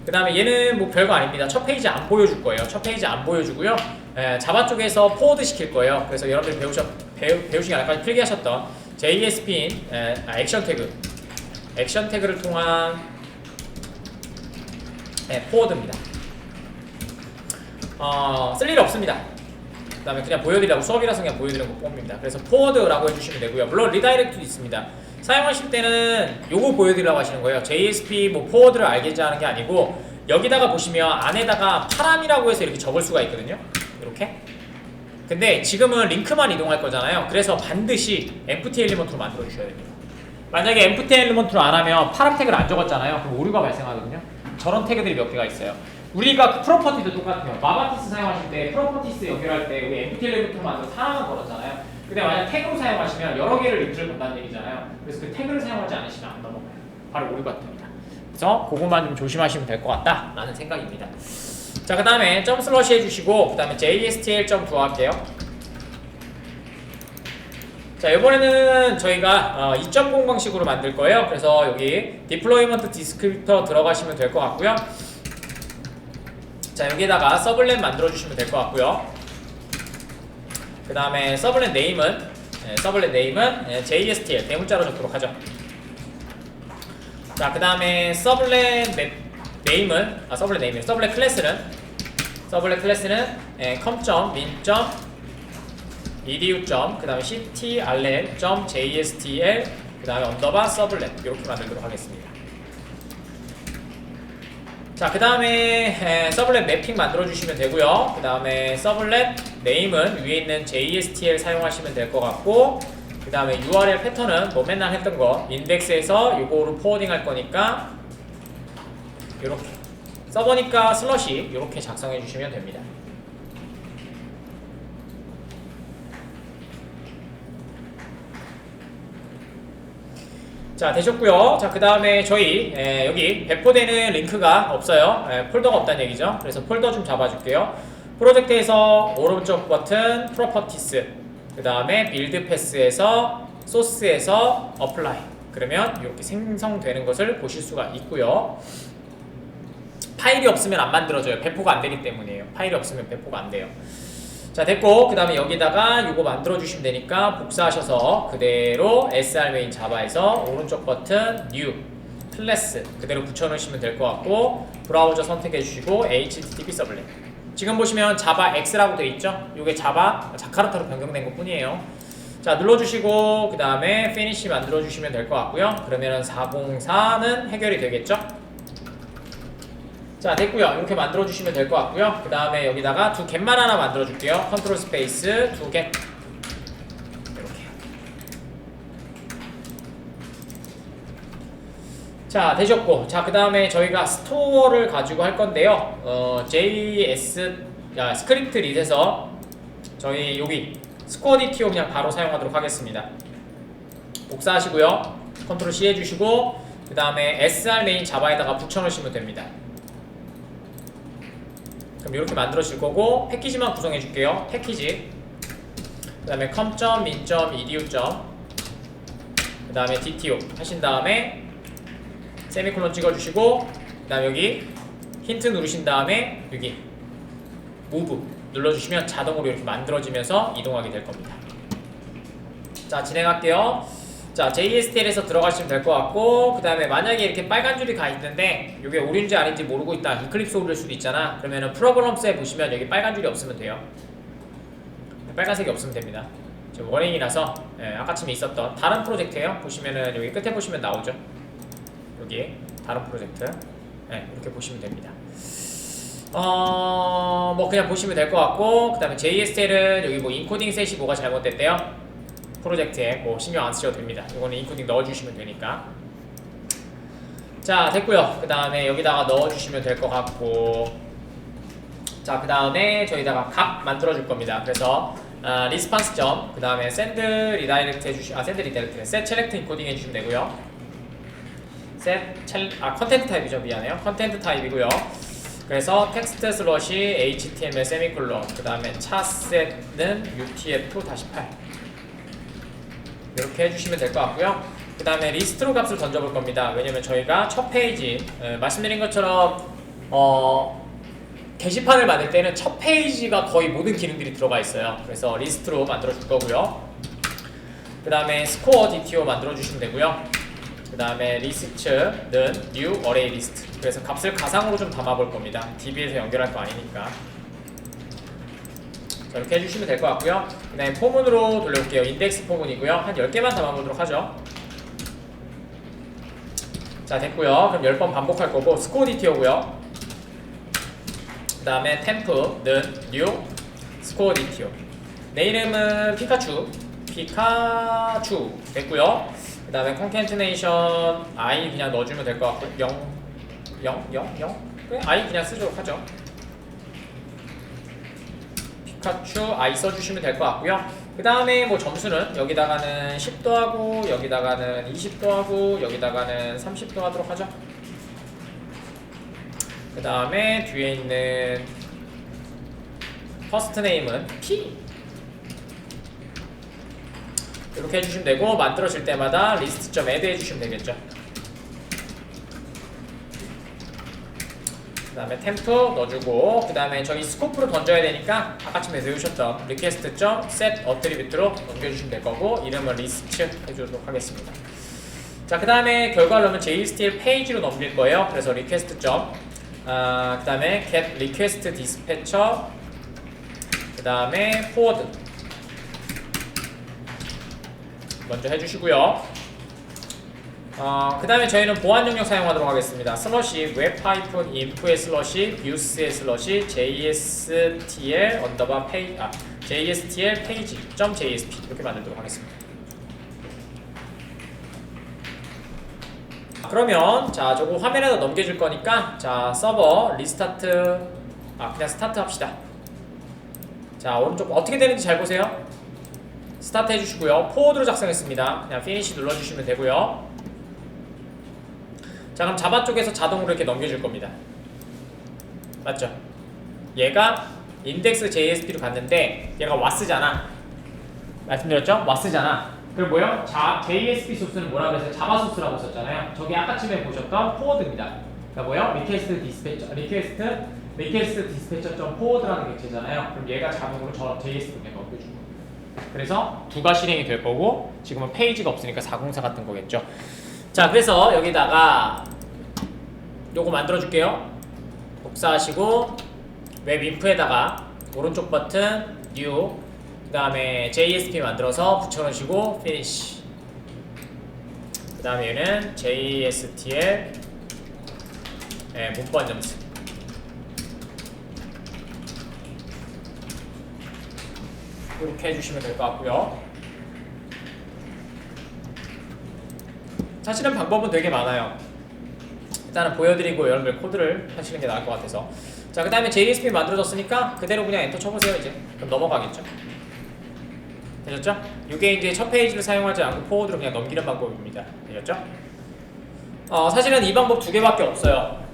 그 다음에 얘는 뭐 별거 아닙니다. 첫 페이지 안 보여줄 거예요. 첫 페이지 안 보여주고요. 자바 쪽에서 포워드 시킬 거예요. 그래서 여러분들이 배우시기 전까지 필기하셨던 JSP인 액션 태그를 통한 포워드입니다. 쓸 일 없습니다. 그 다음에 그냥 보여드리라고 수업이라서 그냥 보여드리는 거 봅니다. 그래서 포워드라고 해주시면 되고요. 물론 리다이렉트도 있습니다. 사용하실 때는 요거 보여드리라고 하시는 거예요. JSP 뭐 포워드를 알겠지 하는 게 아니고 여기다가 보시면 안에다가 파람이라고 해서 이렇게 적을 수가 있거든요. 이렇게. 근데 지금은 링크만 이동할 거잖아요. 그래서 반드시 empty 엘리먼트로 만들어 주셔야 됩니다. 만약에 empty 엘리먼트로 안 하면 파람 태그를 안 적었잖아요. 그럼 오류가 발생하거든요. 저런 태그들이 몇 개가 있어요. 우리가 프로퍼티도 똑같아요. 마바티스 사용하실 때 프로퍼티스 연결할 때 우리 empty 엘리먼트로 만들어서 하나만 걸었잖아요. 근데 만약 태그로 사용하시면 여러 개를 링크를 건다는 얘기잖아요. 그래서 그 태그를 사용하지 않으시면 안 넘어가요. 바로 오류가 됩니다. 그래서 그것만 좀 조심하시면 될 것 같다라는 생각입니다. 자, 그 다음에 점 슬러시 해주시고 그 다음에 JSTL.2 할게요. 자, 이번에는 저희가 2.0 방식으로 만들 거예요. 그래서 여기 디플로이먼트 디스크립터 들어가시면 될 것 같고요. 자, 여기에다가 서블렛 만들어 주시면 될 것 같고요. 그 다음에 서블렛 네임은 JSTL 대문자로 적도록 하죠. 자, 그 다음에 서블렛 클래스는 com.min. edu 그 다음에 ctrl.jstl 그 다음에 언더바 서블렛 이렇게 만들도록 하겠습니다. 자, 그 다음에 서블렛 매핑 만들어 주시면 되고요. 그 다음에 서블렛 네임은 위에 있는 JSTL 사용하시면 될 것 같고, 그 다음에 URL 패턴은 뭐 맨날 했던 거 인덱스에서 요거로 포워딩 할 거니까 요렇게 서버니까 슬러시 요렇게 작성해 주시면 됩니다. 자, 되셨고요. 자, 그 다음에 저희 여기 배포되는 링크가 없어요. 폴더가 없다는 얘기죠. 그래서 폴더 좀 잡아줄게요. 프로젝트에서 오른쪽 버튼 프로퍼티스, 그 다음에 빌드 패스에서 소스에서 어플라이, 그러면 이렇게 생성되는 것을 보실 수가 있고요. 파일이 없으면 안 만들어져요. 배포가 안 되기 때문이에요. 파일이 없으면 배포가 안 돼요. 자, 됐고, 그 다음에 여기다가 요거 만들어 주시면 되니까 복사하셔서 그대로 SR 메인 자바에서 오른쪽 버튼 New 클래스 그대로 붙여놓으시면 될 것 같고, 브라우저 선택해 주시고 HTTP 서블렛, 지금 보시면 자바 X라고 되어 있죠. 요게 자바 자카르타로 변경된 것 뿐이에요. 자, 눌러주시고 그 다음에 Finish 만들어 주시면 될 것 같고요. 그러면은 404는 해결이 되겠죠. 자, 됐고요. 이렇게 만들어 주시면 될 것 같고요. 그 다음에 여기다가 두 겟만 하나 만들어 줄게요. 컨트롤 스페이스 두 겟, 이렇게. 자, 되셨고, 자, 그 다음에 저희가 스토어를 가지고 할 건데요. 스크립트 릿에서 저희 여기 스코어디티오 그냥 바로 사용하도록 하겠습니다. 복사하시고요. 컨트롤 C 해주시고 그 다음에 SR 메인 자바에다가 붙여놓으시면 됩니다. 그럼 이렇게 만들어질 거고, 패키지만 구성해 줄게요. 패키지, 그 다음에 com.min.edu, 그 다음에 dto 하신 다음에 세미콜론 찍어주시고, 그 다음에 여기 힌트 누르신 다음에 여기 move 눌러주시면 자동으로 이렇게 만들어지면서 이동하게 될 겁니다. 자, 진행할게요. 자, JSTL에서 들어가시면 될 것 같고, 그 다음에 만약에 이렇게 빨간 줄이 가 있는데 이게 오류인지 아닌지 모르고 있다, 이클립스 오류일 수도 있잖아. 그러면은 프로그램스에 보시면 여기 빨간 줄이 없으면 돼요. 빨간색이 없으면 됩니다. 지금 워닝이라서 아까쯤에 있었던 다른 프로젝트예요. 보시면은 여기 끝에 보시면 나오죠. 여기 다른 프로젝트, 이렇게 보시면 됩니다. 뭐 그냥 보시면 될 것 같고, 그 다음에 JSTL은 여기 뭐 인코딩 셋이 뭐가 잘못됐대요? 프로젝트에 뭐 신경 안 쓰셔도 됩니다. 이거는 인코딩 넣어주시면 되니까. 자, 됐고요. 그 다음에 여기다가 넣어주시면 될 것 같고, 자, 그 다음에 저희다가 각 만들어줄 겁니다. 그래서 리스판스 점, 그 다음에 샌드 리다이렉트 셋 셀렉트 인코딩 해주시면 되고요. 컨텐트 타입이죠. 미안해요. 컨텐트 타입이고요. 그래서 텍스트 슬러시 html 세미콜론, 그 다음에 차셋은 utf-8 이렇게 해주시면 될 것 같고요. 그 다음에 리스트로 값을 던져볼 겁니다. 왜냐면 저희가 첫 페이지, 말씀드린 것처럼 게시판을 만들 때는 첫 페이지가 거의 모든 기능들이 들어가 있어요. 그래서 리스트로 만들어 줄 거고요. 그 다음에 스코어 DTO 만들어 주시면 되고요. 그 다음에 리스트는 new array list, 그래서 값을 가상으로 좀 담아 볼 겁니다. DB에서 연결할 거 아니니까. 자, 이렇게 해주시면 될 것 같고요. 그 다음에 포문으로 돌려볼게요. 인덱스 포문이고요. 한 10개만 담아보도록 하죠. 자, 됐고요. 그럼 10번 반복할 거고, 스코어 DTO고요. 그 다음에 템프는 new 스코어 DTO. 내 이름은 피카츄 됐고요. 그 다음에 concatenation i 그냥 넣어주면 될 것 같고, 0 그래, i 그냥 쓰도록 하죠. 피카츄 i 써주시면 될 것 같고요. 그 다음에 뭐 점수는 여기다가는 10도 하고, 여기다가는 20도 하고, 여기다가는 30도 하도록 하죠. 그 다음에 뒤에 있는 퍼스트 네임은 p 이렇게 해주시면 되고, 만들어질 때마다 리스트.add 해주시면 되겠죠. 그 다음에 템프 넣어주고, 그 다음에 저희 스코프로 던져야 되니까 아까쯤에 배우셨던 request.set attribute로 넘겨주시면 될 거고, 이름은 리스트 해주도록 하겠습니다. 자, 그 다음에 결과를 넣으면 JSTL 페이지로 넘길 거예요. 그래서 request. 그 다음에 get request dispatcher, 그 다음에 forward 먼저 해주시고요. 그 다음에 저희는 보안 영역 사용하도록 하겠습니다. 슬러시 웹-inf의 슬러시 views의 슬러시 jstl 언더바 페이지 jstl page.jsp 이렇게 만들도록 하겠습니다. 그러면 자 저거 화면에다 넘겨줄 거니까 자 서버 리스타트 그냥 스타트 합시다. 자 오른쪽 어떻게 되는지 잘 보세요. 스타트 해주시고요. 포워드로 작성했습니다. 그냥 피니시 눌러주시면 되고요. 자 그럼 자바 쪽에서 자동으로 이렇게 넘겨줄 겁니다. 맞죠? 얘가 index JSP로 갔는데 얘가 was잖아. 말씀드렸죠? was잖아. 그럼 뭐요? JSP 소스는 뭐라고 해서 자바 소스라고 썼잖아요. 저게 아까쯤에 보셨던 포워드입니다. 그러니까 뭐요? request dispatcher.forward라는 객체잖아요. 그럼 얘가 자동으로 저 JSP에 넘겨줄 거예요. 그래서 두가 실행이 될 거고 지금은 페이지가 없으니까 404 같은 거겠죠. 자 그래서 여기다가 요거 만들어 줄게요. 복사하시고 웹인프에다가 오른쪽 버튼 new 그 다음에 JSP 만들어서 붙여놓으시고 finish 그 다음에 얘는 JSTL 문법 점수 이렇게 해주시면 될 것 같고요. 사실은 방법은 되게 많아요. 일단은 보여드리고 여러분들 코드를 하시는 게 나을 것 같아서. 자, 그 다음에 JSP 만들어졌으니까 그대로 그냥 엔터 쳐보세요. 이제 그럼 넘어가겠죠. 되셨죠? 이게 이제 첫 페이지를 사용하지 않고 포워드로 그냥 넘기는 방법입니다. 되셨죠? 사실은 이 방법 두 개밖에 없어요.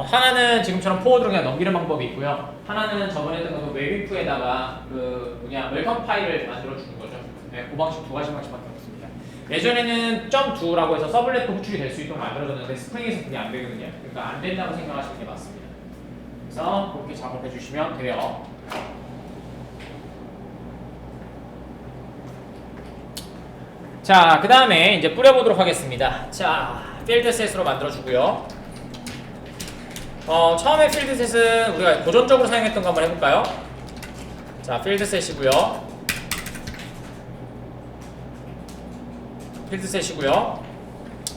하나는 지금처럼 포워드로 그냥 넘기는 방법이 있고요. 하나는 저번에 했던 거 웹인프에다가 그 뭐냐 웰컴 파일을 만들어 주는 거죠. 네, 그 방식 두 가지밖에 없습니다. 예전에는 .2라고 해서 서블렛도 호출이 될 수 있도록 만들어졌는데 스프링에서 그게 안 되거든요. 그러니까 안 된다고 생각하시는 게 맞습니다. 그래서 그렇게 작업해 주시면 돼요. 자, 그 다음에 이제 뿌려보도록 하겠습니다. 자, 필드셋으로 만들어주고요. 처음에 필드셋은 우리가 고전적으로 사용했던 거 한번 해볼까요? 자, 필드셋이고요. 필드셋이고요.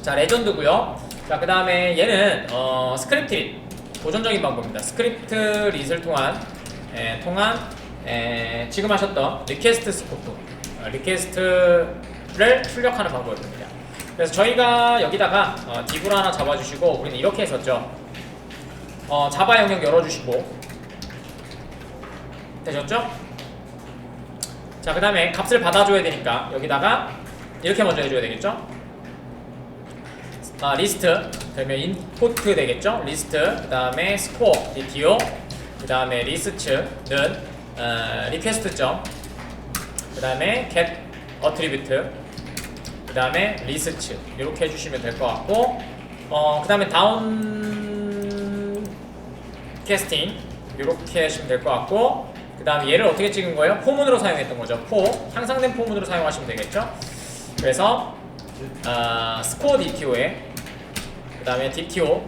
자, 레전드고요. 자, 그 다음에 얘는 스크립트 릿 고전적인 방법입니다. 스크립트 릿을 통한 지금 하셨던 리퀘스트 스코프 리퀘스트를 출력하는 방법입니다. 그래서 저희가 여기다가 div를 하나 잡아주시고 우리는 이렇게 했었죠. 자바 영역 열어주시고 되셨죠? 자, 그 다음에 값을 받아줘야 되니까 여기다가 이렇게 먼저 해줘야 되겠죠? 리스트 그러면 인포트 되겠죠? 리스트 그 다음에 스코어 DTO 그 다음에 리스트는 리퀘스트 점 그 다음에 get attribute 그 다음에 리스트 이렇게 해주시면 될 것 같고 그 다음에 다운 캐스팅 이렇게 하시면 될 것 같고 그 다음에 얘를 어떻게 찍은 거예요? 포문으로 사용했던 거죠. 향상된 포문으로 사용하시면 되겠죠. 그래서 스코어 DTO에 그 다음에 DTO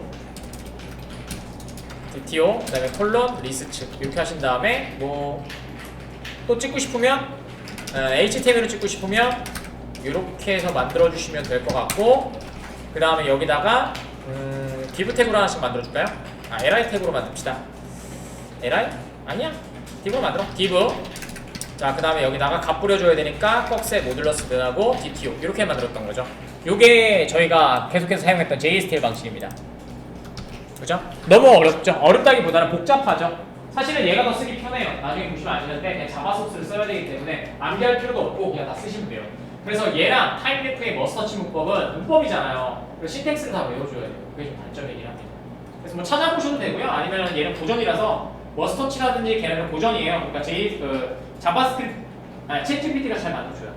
그 다음에 콜론 리스트 이렇게 하신 다음에 뭐 또 찍고 싶으면 HTML로 찍고 싶으면 이렇게 해서 만들어 주시면 될 것 같고 그 다음에 여기다가 div 태그로 하나씩 만들어 줄까요? li 태그로 만듭시다. li? 아니야. div로 만들어. div. 자, 그 다음에 여기다가 값 뿌려줘야 되니까 꺽쇠 모듈러스 는하고 DTO 이렇게 만들었던 거죠. 요게 저희가 계속해서 사용했던 JSTL 방식입니다. 그죠? 너무 어렵죠? 어렵다기보다는 복잡하죠? 사실은 얘가 더 쓰기 편해요. 나중에 보시면 아시는데 그냥 자바 소스를 써야 되기 때문에 암기할 필요도 없고 그냥 다 쓰시면 돼요. 그래서 얘랑 타임리프의 머스터치 문법은 문법이잖아요. 그래서 신텍스를 다 외워줘야 돼요. 그게 좀 단점이긴 합니다. 그래서 뭐 찾아보셔도 되고요. 아니면 얘는 고전이라서 머스터치라든지 걔네는 고전이에요. 그러니까 자바스크립트, 챗GPT가 잘 만들어줘요.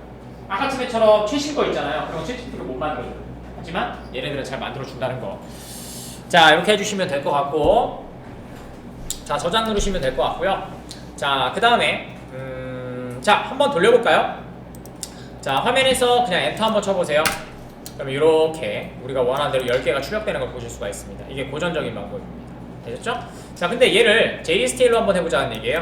아까쯤에처럼 최신 거 있잖아요. 그런 거 챗GPT가 못 만들어줘요. 하지만 얘네들은 잘 만들어준다는 거. 자, 이렇게 해주시면 될 것 같고 자, 저장 누르시면 될 것 같고요. 자, 그 다음에 자, 한번 돌려볼까요? 자, 화면에서 그냥 엔터 한번 쳐보세요. 그럼 이렇게 우리가 원하는 대로 10개가 출력되는 걸 보실 수가 있습니다. 이게 고전적인 방법입니다. 되셨죠? 자, 근데 얘를 JSTL로 한번 해보자는 얘기예요.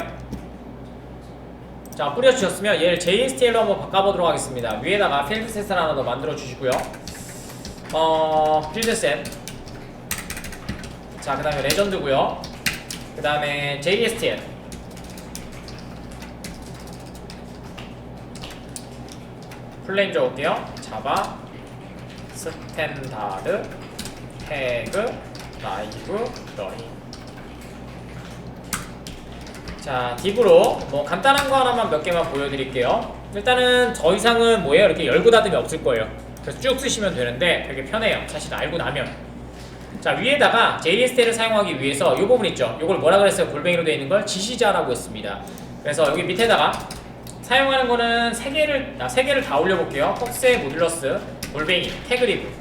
자, 뿌려주셨으면 얘를 JSTL로 한번 바꿔보도록 하겠습니다. 위에다가 필드셋을 하나 더 만들어주시고요. 필드셋. 자, 그 다음에 레전드고요. 그 다음에 JSTL. 플레임 적을게요. 자바, 스탠다드, 태그, 라이브, 러닝. 자, 딥으로 뭐 간단한 거 하나만 몇 개만 보여드릴게요. 일단은 더 이상은 뭐예요? 이렇게 열고 닫음이 없을 거예요. 그래서 쭉 쓰시면 되는데 되게 편해요. 사실 알고 나면. 자, 위에다가 JSTL을 사용하기 위해서 이 부분 있죠? 이걸 뭐라 그랬어요? 골뱅이로 되어 있는 걸 지시자라고 했습니다. 그래서 여기 밑에다가 사용하는 거는 3개를 다 올려볼게요. 꺽쇠 모듈러스, 골뱅이, 태그리브.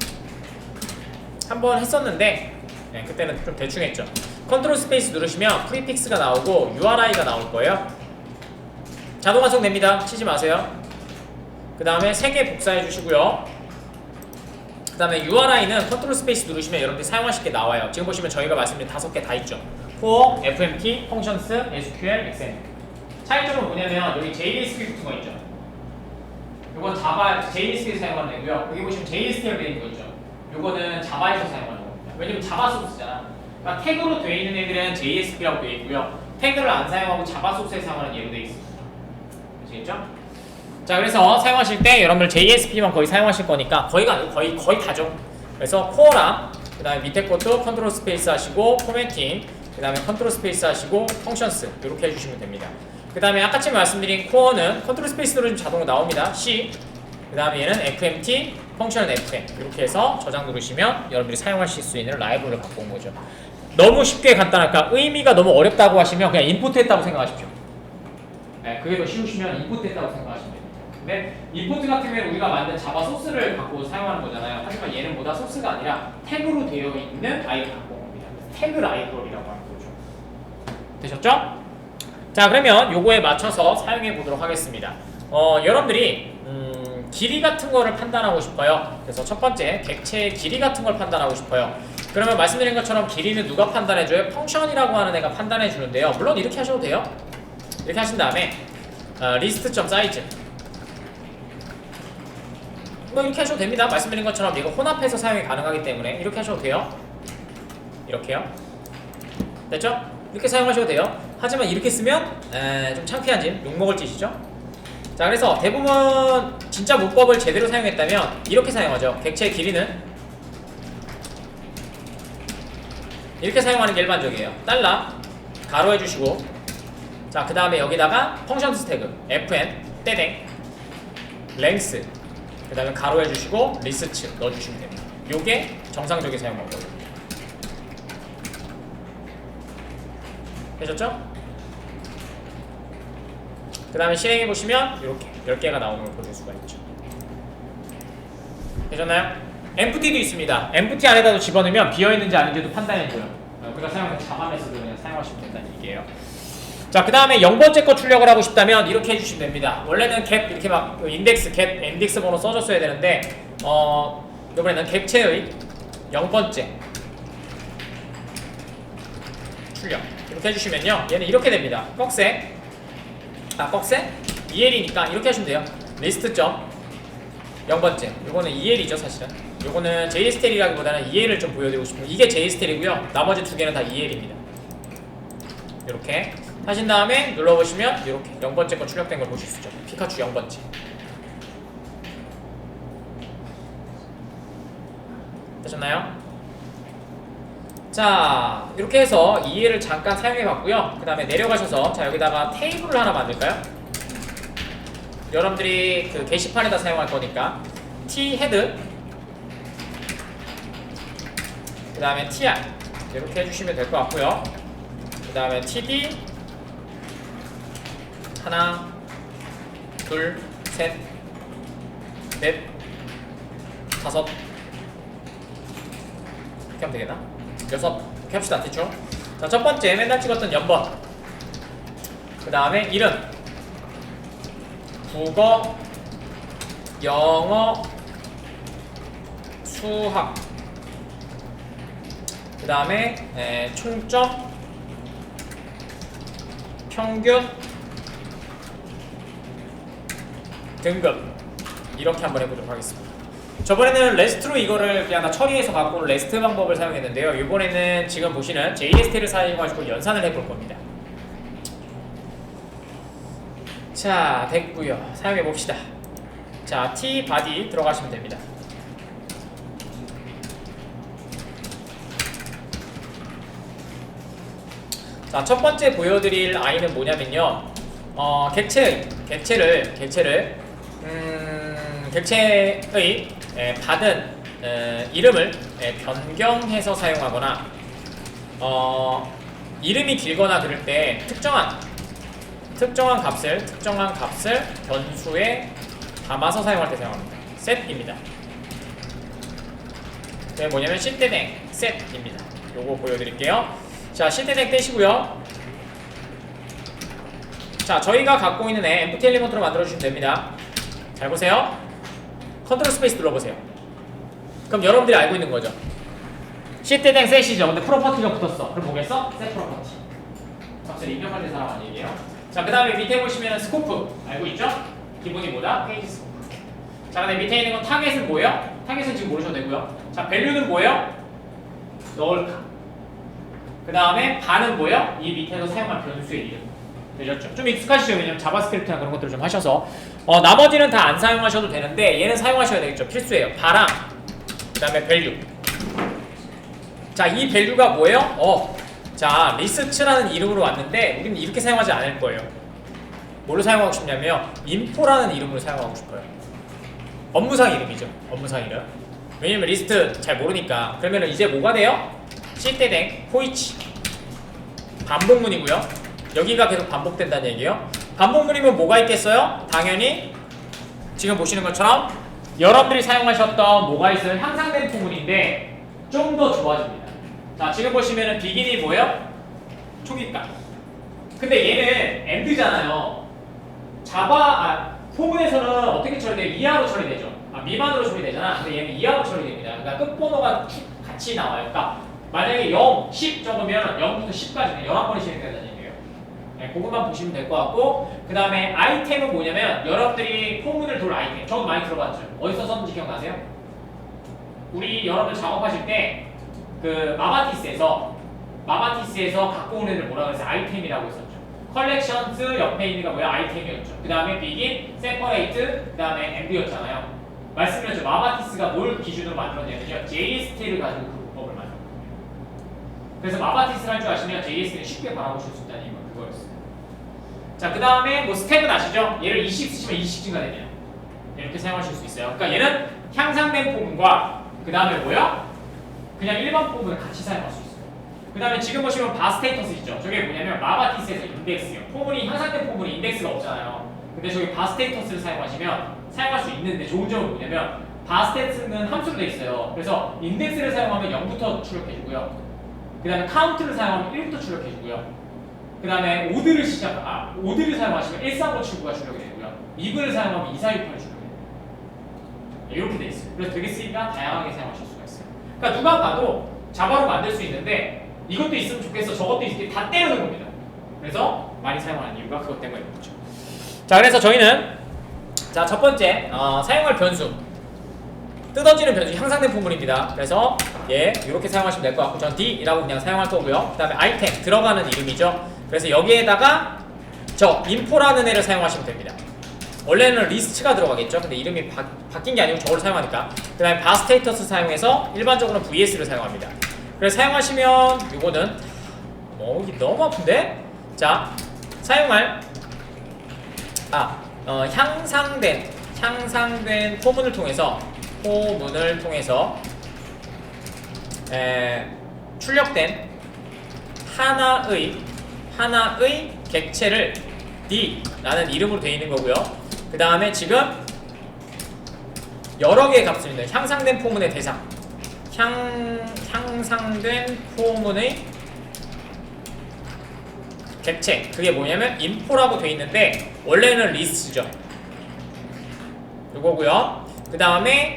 한번 했었는데 네, 그때는 좀 대충 했죠. 컨트롤 스페이스 누르시면 프리픽스가 나오고 URI가 나올 거예요. 자동 완성됩니다. 치지 마세요. 그 다음에 3개 복사해 주시고요. 그 다음에 URI는 컨트롤 스페이스 누르시면 여러분들이 사용하실 게 나와요. 지금 보시면 저희가 말씀드린 5개 다 있죠. Core, FMT, Functions, SQL, XML. 차이점은 뭐냐면 여기 JSP 붙은 거 있죠. 이건 자바, JSP에서 사용하는 애고요. 여기 보시면 JSTL 되어 있는 거 있죠. 이거는 자바에서 사용하는 겁니다. 왜냐면 자바 소스잖아. 그러니까 태그로 되어 있는 애들은 JSP라고 되어 있고요. 태그를 안 사용하고 자바 소스에 사용하는 예로 되어 있습니다. 아시겠죠? 자, 그래서 사용하실 때 여러분들 JSP만 거의 사용하실 거니까 거의 다죠. 그래서 코어랑 그 다음에 밑에 것도 컨트롤 스페이스 하시고 포매팅, 그 다음에 컨트롤 스페이스 하시고 펑션스 이렇게 해주시면 됩니다. 그 다음에 아까쯤 말씀드린 코어는 컨트롤 스페이스 누르시면 자동으로 나옵니다. C, 그 다음에 얘는 FMT, 펑션은 FM 이렇게 해서 저장 누르시면 여러분들이 사용하실 수 있는 라이브러리를 갖고 온 거죠. 너무 쉽게 간단할까? 의미가 너무 어렵다고 하시면 그냥 인포트했다고 생각하십시오. 네, 그게 더 쉬우시면 인포트했다고 생각하시면 됩니다. 근데 인포트 같은 경우에 우리가 만든 자바 소스를 갖고 사용하는 거잖아요. 하지만 얘는 뭐다 소스가 아니라 태그로 되어 있는 아이를 갖고 온 겁니다. 태그 라이브러리라고 하는 거죠. 되셨죠? 자, 그러면 요거에 맞춰서 사용해 보도록 하겠습니다. 여러분들이 길이 같은 거를 판단하고 싶어요. 그래서 첫 번째 객체의 길이 같은 걸 판단하고 싶어요. 그러면 말씀드린 것처럼 길이는 누가 판단해줘요? 펑션이라고 하는 애가 판단해 주는데요. 물론 이렇게 하셔도 돼요. 이렇게 하신 다음에 리스트.사이즈 뭐 이렇게 하셔도 됩니다. 말씀드린 것처럼 이거 혼합해서 사용이 가능하기 때문에 이렇게 하셔도 돼요. 이렇게요. 됐죠? 이렇게 사용하셔도 돼요. 하지만 이렇게 쓰면 좀 창피한 짓, 욕먹을 짓이죠. 자, 그래서 대부분 진짜 문법을 제대로 사용했다면 이렇게 사용하죠. 객체의 길이는 이렇게 사용하는 게 일반적이에요. 달러 가로 해주시고, 자, 그 다음에 여기다가 펑션스 태그 fn 떼댕 랭스, 그 다음에 가로 해주시고 리스트 넣어주시면 됩니다. 요게 정상적인 사용 방법이에요. 되셨죠? 그 다음에 실행해 보시면 이렇게 10개가 나오는 걸 보실 수가 있죠. 되셨나요? empty도 있습니다. empty 안에다도 집어넣으면 비어있는지 아닌지도 판단해줘요. 우리가 사용한 자바 메소드를 그냥 사용하시면 된다는 얘기예요. 자, 그 다음에 0번째 거 출력을 하고 싶다면 이렇게 해주시면 됩니다. 원래는 get 이렇게 막 인덱스, get, 인덱스 번호 써줬어야 되는데 이번에는 객체의 0번째 출력 이렇게 해주시면요, 얘는 이렇게 됩니다. 꺽쇠 EL이니까 이렇게 하시면 돼요. 리스트.0번째 요거는 EL이죠. 사실은 요거는 JSTL이라기보다는 EL을 좀 보여드리고 싶어요. 이게 JSTL이고요, 나머지 두 개는 다 EL입니다. 이렇게 하신 다음에 눌러보시면 이렇게 0번째 거 출력된 걸 보실 수 있죠. 피카츄 0번째. 되셨나요? 자, 이렇게 해서 EL을 잠깐 사용해 봤고요. 그 다음에 내려가셔서 자, 여기다가 테이블을 하나 만들까요? 여러분들이 그 게시판에다 사용할 거니까 T 헤드, 그 다음에 TR 이렇게 해주시면 될 것 같고요. 그 다음에 TD 하나, 둘, 셋, 넷, 다섯 이렇게 하면 되겠나? 6 이렇게 합시다. 대충. 자, 첫 번째 맨날 찍었던 연번, 그 다음에 이름, 국어, 영어, 수학, 그 다음에 총점, 평균, 등급 이렇게 한번 해보도록 하겠습니다. 저번에는 레스트로 이거를 그냥 다 처리해서 갖고 온 레스트 방법을 사용했는데요. 이번에는 지금 보시는 JST를 사용하시고 연산을 해볼 겁니다. 자, 됐고요. 사용해 봅시다. 자, T 바디 들어가시면 됩니다. 자, 첫 번째 보여드릴 아이는 뭐냐면요. 객체의 받은 이름을 변경해서 사용하거나 이름이 길거나 그럴 때 특정한 값을 변수에 담아서 사용할 때 사용합니다. set입니다. 그게 뭐냐면 실대댕 set입니다. 요거 보여드릴게요. 자, 실대댕 떼시고요. 자, 저희가 갖고 있는 애 empty 엘리먼트로 만들어주시면 됩니다. 잘 보세요. 컨트롤 스페이스 눌러보세요. 그럼 여러분들이 알고 있는 거죠. 실대댕 셋이죠. 근데 프로퍼티가 붙었어. 그럼 뭐겠어? 셋 프로퍼티. 값을 입력할 때 사용하는 얘기예요. 자, 그 다음에 밑에 보시면은 스코프 알고 있죠? 기본이 뭐다? 페이지 스코프. 자, 근데 밑에 있는 건 타겟은 뭐예요? 타겟은 지금 모르셔도 되고요. 자, 밸류는 뭐예요? 넣을까. 그 다음에 반은 뭐예요? 이 밑에서 사용한 변수의 이름. 되셨죠? 좀 익숙하시죠? 왜냐면 자바스크립트나 그런 것들을 좀 하셔서 나머지는 다 안 사용하셔도 되는데 얘는 사용하셔야 되겠죠? 필수예요. 바람, 그 다음에 밸류. 자, 이 밸류가 뭐예요? 자, 리스트라는 이름으로 왔는데 우리는 이렇게 사용하지 않을 거예요. 뭘로 사용하고 싶냐면 인포라는 이름으로 사용하고 싶어요. 업무상 이름이죠. 업무상 이름. 왜냐면 리스트 잘 모르니까. 그러면은 이제 뭐가 돼요? 실대댕 포이치 반복문이고요. 여기가 계속 반복된다는 얘기예요. 반복문이면 뭐가 있겠어요? 당연히 지금 보시는 것처럼 여러분들이 사용하셨던 뭐가 있어요? 향상된 포문인데 좀 더 좋아집니다. 자, 지금 보시면은 비긴이 뭐예요? 초기값. 근데 얘는 end잖아요. 포문에서는 어떻게 처리돼요? 이하로 처리되죠. 미만으로 처리되잖아. 근데 얘는 이하로 처리됩니다. 그러니까 끝번호가 같이 나와요. 그러니까 만약에 0, 10 적으면 0부터 10까지는 11번이 실행된다는 얘기예요. 네, 그것만 보시면 될 것 같고, 그 다음에 아이템은 뭐냐면 여러분들이 포문을 돌 아이템, 저도 많이 들어봤죠. 어디서 썼는지 기억나세요? 우리 여러분들 작업하실 때 그 마바티스에서 갖고 온 애들 뭐라 그랬어요? 아이템이라고 했었죠. 컬렉션스 옆에 있는 게 뭐야? 아이템이었죠. 그 다음에 비긴, 세퍼레이트, 그 다음에 엔드였잖아요. 말씀드렸죠. 마바티스가 뭘 기준으로 만들었냐면요. JST를 가지고 그 문법을 만들었거든요. 그래서 마바티스를 할 줄 아시면 JST는 쉽게 바라보실 수 있다는 이유가 그거였어요. 자, 그 다음에 뭐 스텝은 아시죠? 얘를 20 쓰시면 20 증가되네요. 이렇게 사용하실 수 있어요. 그러니까 얘는 향상된 포문과 그 다음에 뭐야? 그냥 일반 포문을 같이 사용할 수 있어요. 그 다음에 지금 보시면 바스테이터스 있죠? 저게 뭐냐면 마바티스에서 인덱스요. 포문이 향상된 포문이 인덱스가 없잖아요. 근데 저기 바스테이터스를 사용하시면 사용할 수 있는데 좋은 점은 뭐냐면 바스테이터스는 함수로 되어 있어요. 그래서 인덱스를 사용하면 0부터 출력해주고요. 그 다음에 카운트를 사용하면 1부터 출력해주고요. 그 다음에 오드를 사용하시면 13579가 출력이 되고요. 이브를 사용하면 2468이 출력이 돼요. 이렇게 되어 있어요. 그래서 되게 쓰기가 다양하게 사용하실 수가 있어요. 그러니까 누가 봐도 자바로 만들 수 있는데 이것도 있으면 좋겠어, 저것도 있게 다 때려는 겁니다. 그래서 많이 사용하는 이유가 그것 때문인 거죠. 자, 그래서 저희는 자, 첫 번째 사용할 변수, 뜯어지는 변수, 향상된 포문입니다. 그래서 이렇게 사용하시면 될 것 같고, 전 D라고 그냥 사용할 거고요. 그 다음에 아이템 들어가는 이름이죠. 그래서 여기에다가 저 info라는 애를 사용하시면 됩니다. 원래는 리스트가 들어가겠죠. 근데 이름이 바뀐 게 아니고 저걸 사용하니까. 그 다음에 바스테이터스 사용해서 일반적으로 VS를 사용합니다. 그래서 사용하시면 이거는 이게 너무 아픈데? 자, 사용할 향상된 포문을 통해서 출력된 하나의 객체를 D라는 이름으로 되어 있는 거고요. 그 다음에 지금 여러 개의 값을 있는 향상된 포문의 대상, 향상된 포문의 객체, 그게 뭐냐면 info라고 되어 있는데 원래는 리스트죠. 요거고요. 그 다음에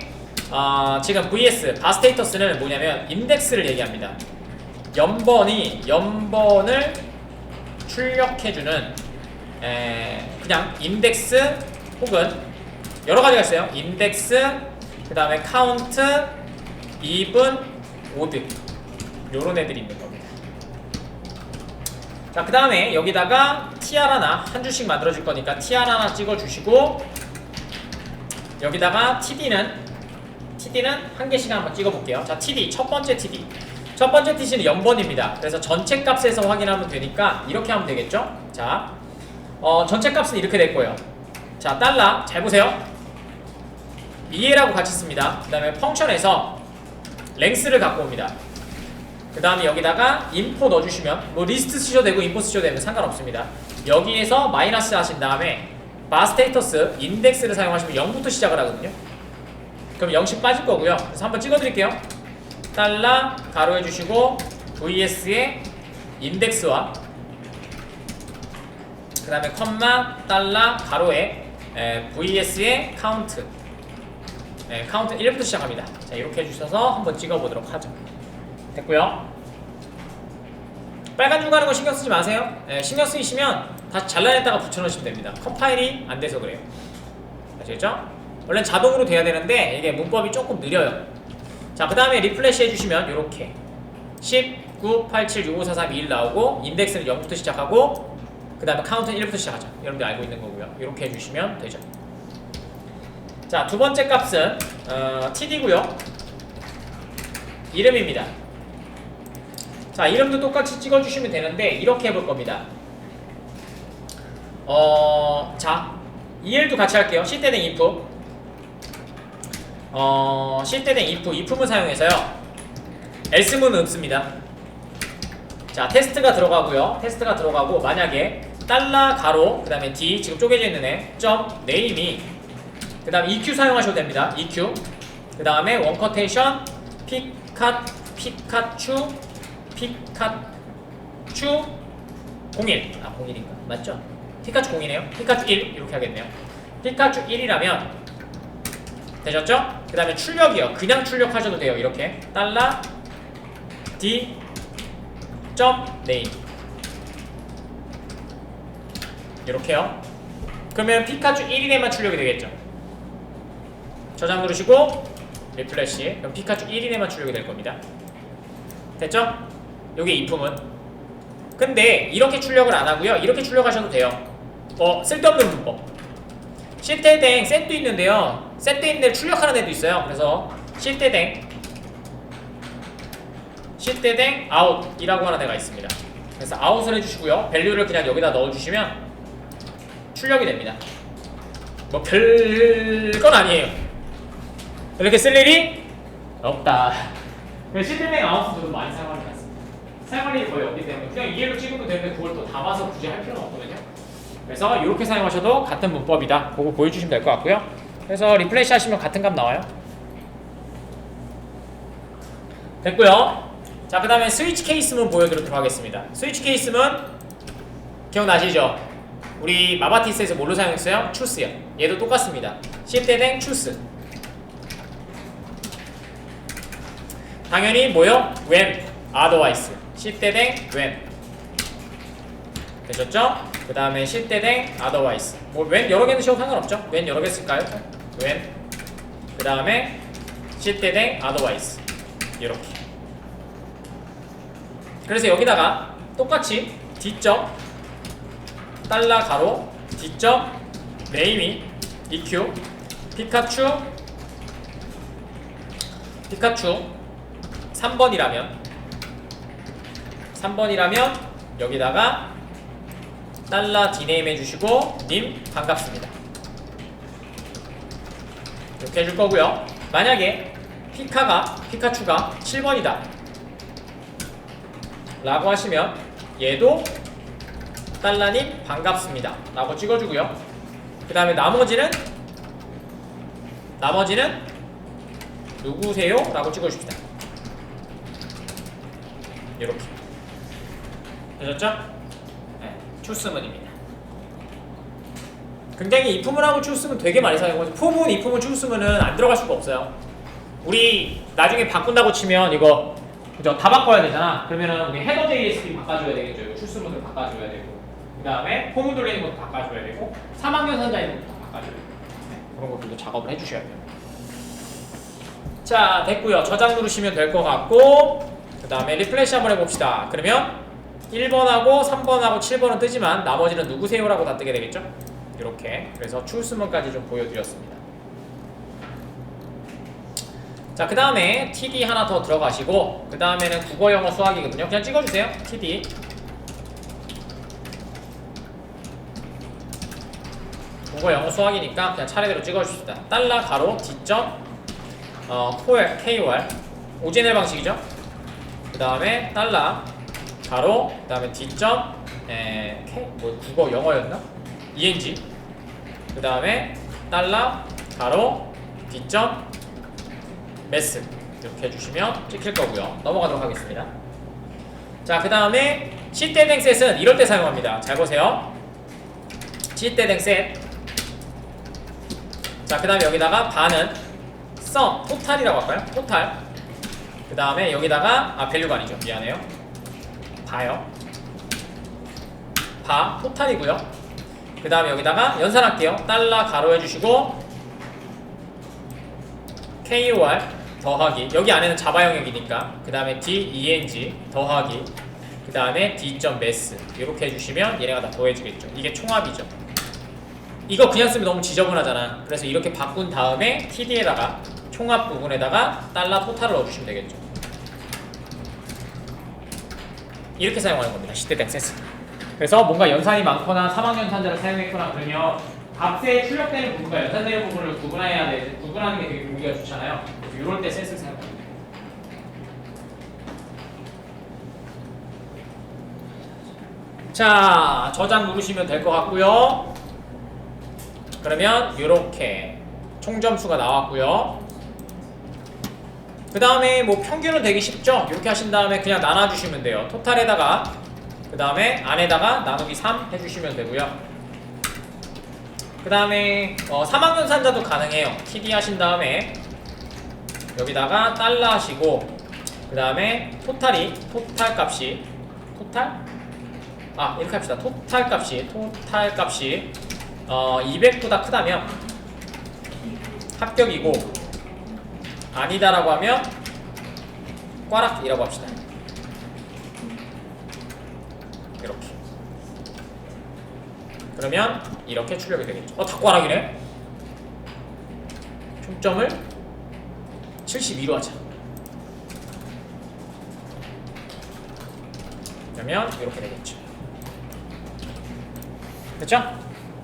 지금 vs 바스테이터스는 뭐냐면 인덱스를 얘기합니다. 연번을 출력해주는 그냥 인덱스 혹은 여러 가지가 있어요. 인덱스, 그 다음에 카운트, 이븐, 오드 요런 애들이 있는 겁니다. 자, 그 다음에 여기다가 tr 하나 한 줄씩 만들어줄 거니까 tr 하나 찍어주시고 여기다가 td는 한 개씩 한번 찍어볼게요. 자, td 첫 번째 td td는 0번입니다. 그래서 전체 값에서 확인하면 되니까 이렇게 하면 되겠죠. 자, 전체 값은 이렇게 될 거예요. 자, 달러 잘 보세요. EL하고 같이 씁니다. 그 다음에 펑션에서 랭스를 갖고 옵니다. 그 다음에 여기다가 인포 넣어주시면 뭐 리스트 쓰셔도 되고 인포 쓰셔도 되면 상관없습니다. 여기에서 마이너스 하신 다음에 바 스테이터스 인덱스를 사용하시면 0부터 시작을 하거든요. 그럼 0씩 빠질 거고요. 그래서 한번 찍어드릴게요. 달러 가로 해주시고 vs의 인덱스와 그 다음에 컴마 달러 가로에 vs의 카운트 카운트 1부터 시작합니다. 자, 이렇게 해주셔서 한번 찍어보도록 하죠. 됐고요. 빨간 줄 가는 거 신경 쓰지 마세요. 신경 쓰이시면 다시 잘라냈다가 붙여넣으시면 됩니다. 컴파일이 안 돼서 그래요. 아시겠죠? 원래는 자동으로 돼야 되는데 이게 문법이 조금 느려요. 자, 그 다음에 리플래시 해주시면 이렇게 10, 9, 8, 7, 6, 5, 4, 3, 2, 1 나오고 인덱스는 0부터 시작하고 그 다음에 카운트는 1부터 시작하죠. 여러분들 알고 있는 거고요. 이렇게 해주시면 되죠. 자, 두 번째 값은 td고요. 이름입니다. 자, 이름도 똑같이 찍어주시면 되는데 이렇게 해볼 겁니다. 자, EL도 같이 할게요. 실대댕 if 실대댕 if문 사용해서요. else문은 없습니다. 자, 테스트가 들어가고요. 테스트가 들어가고 만약에 달러 가로 그 다음에 d 지금 쪼개져 있는 애 점 네임이 그 다음에 EQ 사용하셔도 됩니다. EQ 그 다음에 원커테이션 피카츄 01 01인가? 맞죠? 피카츄 0이네요. 피카츄 1 이렇게 하겠네요. 피카츄 1이라면 되셨죠? 그 다음에 출력이요. 그냥 출력하셔도 돼요. 이렇게 달러 d 점 네임 이렇게요. 그러면 피카츄 1인에만 출력이 되겠죠. 저장 누르시고 리플래시 그럼 피카츄 1인에만 출력이 될 겁니다. 됐죠? 요게 if문. 근데 이렇게 출력을 안 하고요. 이렇게 출력하셔도 돼요. 쓸데없는 문법. 실대댕 셋도 있는데요. 셋도 있는데 출력하는 애도 있어요. 그래서 실대댕 아웃이라고 하는 애가 있습니다. 그래서 아웃을 해주시고요. 밸류를 그냥 여기다 넣어주시면 출력이 됩니다. 뭐 별건 아니에요. 이렇게 쓸 일이 없다. 실대댕 아웃은 저도 많이 사용하지 않습니다. 사용할 일이 거의 없기 때문에 그냥 이해로 찍으면 되는데 그걸 또 담아서 굳이 할 필요는 없거든요. 그래서 이렇게 사용하셔도 같은 문법이다. 그거 보여주시면 될 것 같고요. 그래서 리플레이시 하시면 같은 값 나와요. 됐고요. 자, 그 다음에 스위치 케이스문 보여드리도록 하겠습니다. 스위치 케이스문 기억나시죠? 우리 마바티스에서 뭘로 사용했어요? 추스요. 얘도 똑같습니다. 실대댕 추스. 당연히 뭐요? when, otherwise. 실대댕 when. 되셨죠? 그 다음에 실대댕 otherwise. 뭐 when 여러 개 넣으셔도 상관없죠? when 여러 개 쓸까요? when. 그 다음에 실대댕 otherwise. 이렇게. 그래서 여기다가 똑같이 D점 달러 가로 D점 네임이 EQ 피카츄 3번이라면 여기다가 달러 디네임 해주시고 님 반갑습니다. 이렇게 해줄 거고요. 만약에 피카츄가 7번이다 라고 하시면 얘도 달러님 반갑습니다 라고 찍어주고요. 그 다음에 나머지는 누구세요? 라고 찍어줍시다. 이렇게 되셨죠? 네, 추스문입니다. 굉장히 if문하고 추스문 되게 많이 사용하고 포문, if문, 추스문은 안 들어갈 수가 없어요. 우리 나중에 바꾼다고 치면 이거 그죠? 다 바꿔야 되잖아. 그러면은 우리 헤더 JSP 바꿔줘야 되겠죠. 이거 추스문을 바꿔줘야 되고 그 다음에 포문 돌리는 것도 바꿔줘야 되고 3학년 선자인 것도 다 바꿔줘야 되고 그런 것들도 작업을 해주셔야 돼요. 자, 됐고요. 저장 누르시면 될 것 같고, 그 다음에 리플래시 한번 해봅시다. 그러면 1번하고 3번하고 7번은 뜨지만 나머지는 누구세요라고 다 뜨게 되겠죠? 이렇게. 그래서 출수문까지 좀 보여드렸습니다. 자, 그 다음에 TD 하나 더 들어가시고, 그 다음에는 국어, 영어, 수학이거든요. 그냥 찍어주세요. TD. 국어, 영어, 수학이니까 그냥 차례대로 찍어줍시다. 달러, 가로, D점, KOR. 오진엘 방식이죠. 그 다음에 달러, 가로, 그 다음에 D점, 국어, 영어였나? ENG. 그 다음에 달러, 가로, D점, 매스. 이렇게 해주시면 찍힐 거고요. 넘어가도록 하겠습니다. 자, 그 다음에 시대댕셋은 이럴 때 사용합니다. 잘 보세요. 시대댕셋. 자, 그 다음에 여기다가 바는 토탈이라고 할까요? 토탈. 그 다음에 여기다가 밸류가 아니죠. 미안해요. 바요. 바 토탈이고요. 그 다음에 여기다가 연산할게요. 달러 가로 해주시고 KOR 더하기, 여기 안에는 자바 영역이니까 그 다음에 DENG 더하기, 그 다음에 D.mass 이렇게 해주시면 얘네가 다 더해지겠죠. 이게 총합이죠. 이거 그냥 쓰면 너무 지저분하잖아. 그래서 이렇게 바꾼 다음에 TD에다가 총합 부분에다가 달러 토탈을 넣어주시면 되겠죠. 이렇게 사용하는 겁니다. 시대댕셋. 그래서 뭔가 연산이 많거나 사망연산자를 사용했거나 그러면 값에 출력되는 부분과 연산되는 부분을 구분해야 돼. 구분하는 게 되게 보기가 좋잖아요. 이럴 때 셋을 사용합니다. 자, 저장 누르시면 될 것 같고요. 그러면 이렇게 총점수가 나왔고요. 그 다음에 뭐 평균은 되게 쉽죠? 이렇게 하신 다음에 그냥 나눠주시면 돼요. 토탈에다가 그 다음에 안에다가 나누기 3 해주시면 되고요. 그 다음에 사망연산자도 가능해요. TD 하신 다음에 여기다가 달러 하시고 그 다음에 토탈 값이 이렇게 합시다. 토탈 값이 200보다 크다면 합격이고 아니다라고 하면 꽈락이라고 합시다. 이렇게. 그러면 이렇게 출력이 되겠죠. 다 꽈락이네. 총점을 72로 하자. 그러면 이렇게 되겠죠. 됐죠?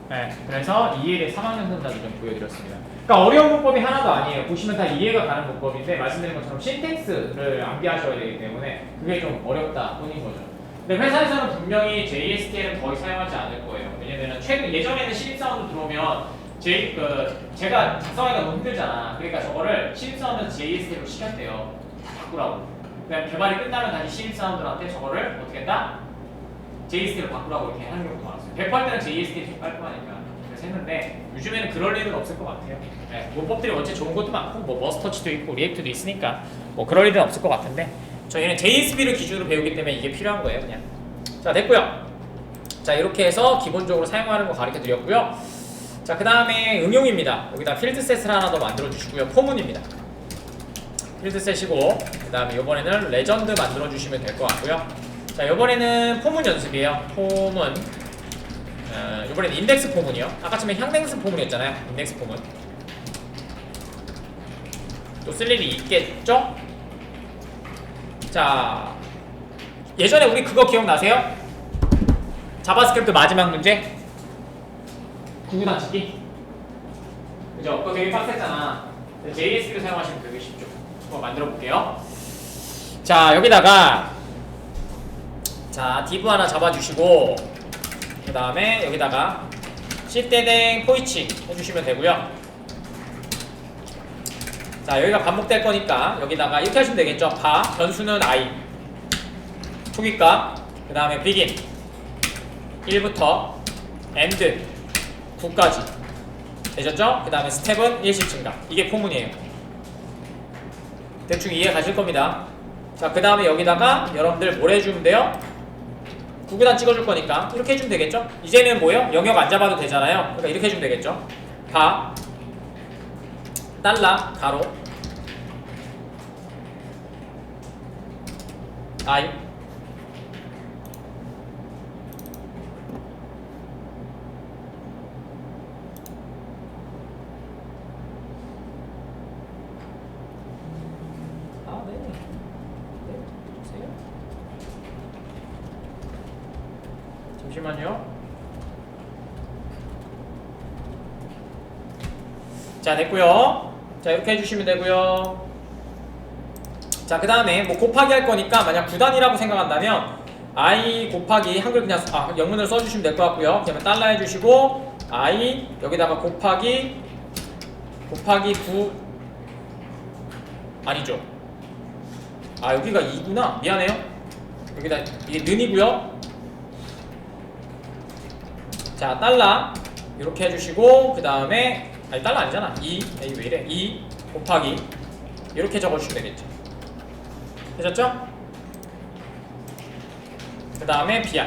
네. 그래서 EL의 사망연산자도 좀 보여드렸습니다. 그러니까 어려운 문법이 하나도 아니에요. 보시면 다 이해가 가는 문법인데 말씀드린 것처럼 신텍스를 암기하셔야 되기 때문에 그게 좀 어렵다 뿐인 거죠. 근데 회사에서는 분명히 JSTL은 거의 사용하지 않을 거예요. 왜냐면 예전에는 신입사원도 들어오면 제가 작성하기가 너무 힘들잖아. 그러니까 저거를 신입사원한테 JSTL로 시켰대요. 다 바꾸라고. 그냥 개발이 끝나면 다시 신입사원들한테 저거를 어떻게 했다? JSTL로 바꾸라고 이렇게 하는 경우도 많았어요. 배포할 때는 JSTL이 좀 깔끔하니까 그래서 했는데 요즘에는 그럴 일은 없을 것 같아요. 네, 문법들이 어째 좋은 것도 많고 뭐 머스터치도 있고 리액트도 있으니까 뭐 그럴 일은 없을 것 같은데 저희는 JSB를 기준으로 배우기 때문에 이게 필요한 거예요. 그냥. 자, 됐고요. 자, 이렇게 해서 기본적으로 사용하는 거 가르쳐 드렸고요. 자, 그 다음에 응용입니다. 여기다 필드셋을 하나 더 만들어 주시고요. 포문입니다. 필드셋이고 그 다음에 이번에는 레전드 만들어 주시면 될 것 같고요. 자, 이번에는 포문 연습이에요. 포문. 이번에는 인덱스 포문이요. 아까 처음에 향댕스 포문이었잖아요. 인덱스 포문. 또 쓸 일이 있겠죠? 자, 예전에 우리 그거 기억나세요? 자바스크립트 마지막 문제? 구구단 찍기? 그죠? 그거 되게 빡셌잖아. JS를 사용하시면 되게 쉽죠. 한번 만들어 볼게요. 자, 여기다가 div 하나 잡아주시고 그 다음에 여기다가 시대댕 포이치 해주시면 되고요. 자, 여기가 반복될 거니까 여기다가 이렇게 하시면 되겠죠. 바, 변수는 i, 초기값, 그 다음에 begin 1부터 end 9까지 되셨죠? 그 다음에 스텝은 일씩 증가. 이게 포문이에요. 대충 이해 가실 겁니다. 자, 그 다음에 여기다가 여러분들 뭘 해주면 돼요? 구구단 찍어줄 거니까 이렇게 해주면 되겠죠? 이제는 뭐예요? 영역 안 잡아도 되잖아요. 그러니까 이렇게 해주면 되겠죠? 바, 달러 가로 I 잠시만요. 자, 됐고요. 자, 이렇게 해주시면 되고요. 자, 그 다음에 뭐 곱하기 할 거니까 만약 9단이라고 생각한다면 I 곱하기 한글 그냥 영문을 써주시면 될 것 같고요. 그다음에 달러 해주시고 I 여기다가 곱하기 9 아니죠. 아, 여기가 2구나. 미안해요. 여기다 이게 는이고요. 자, 달러 이렇게 해주시고 그 다음에 아니 달러 아니잖아. 2 왜 이래? 2 곱하기 이렇게 적어주시면 되겠죠. 되셨죠? 그 다음에 BR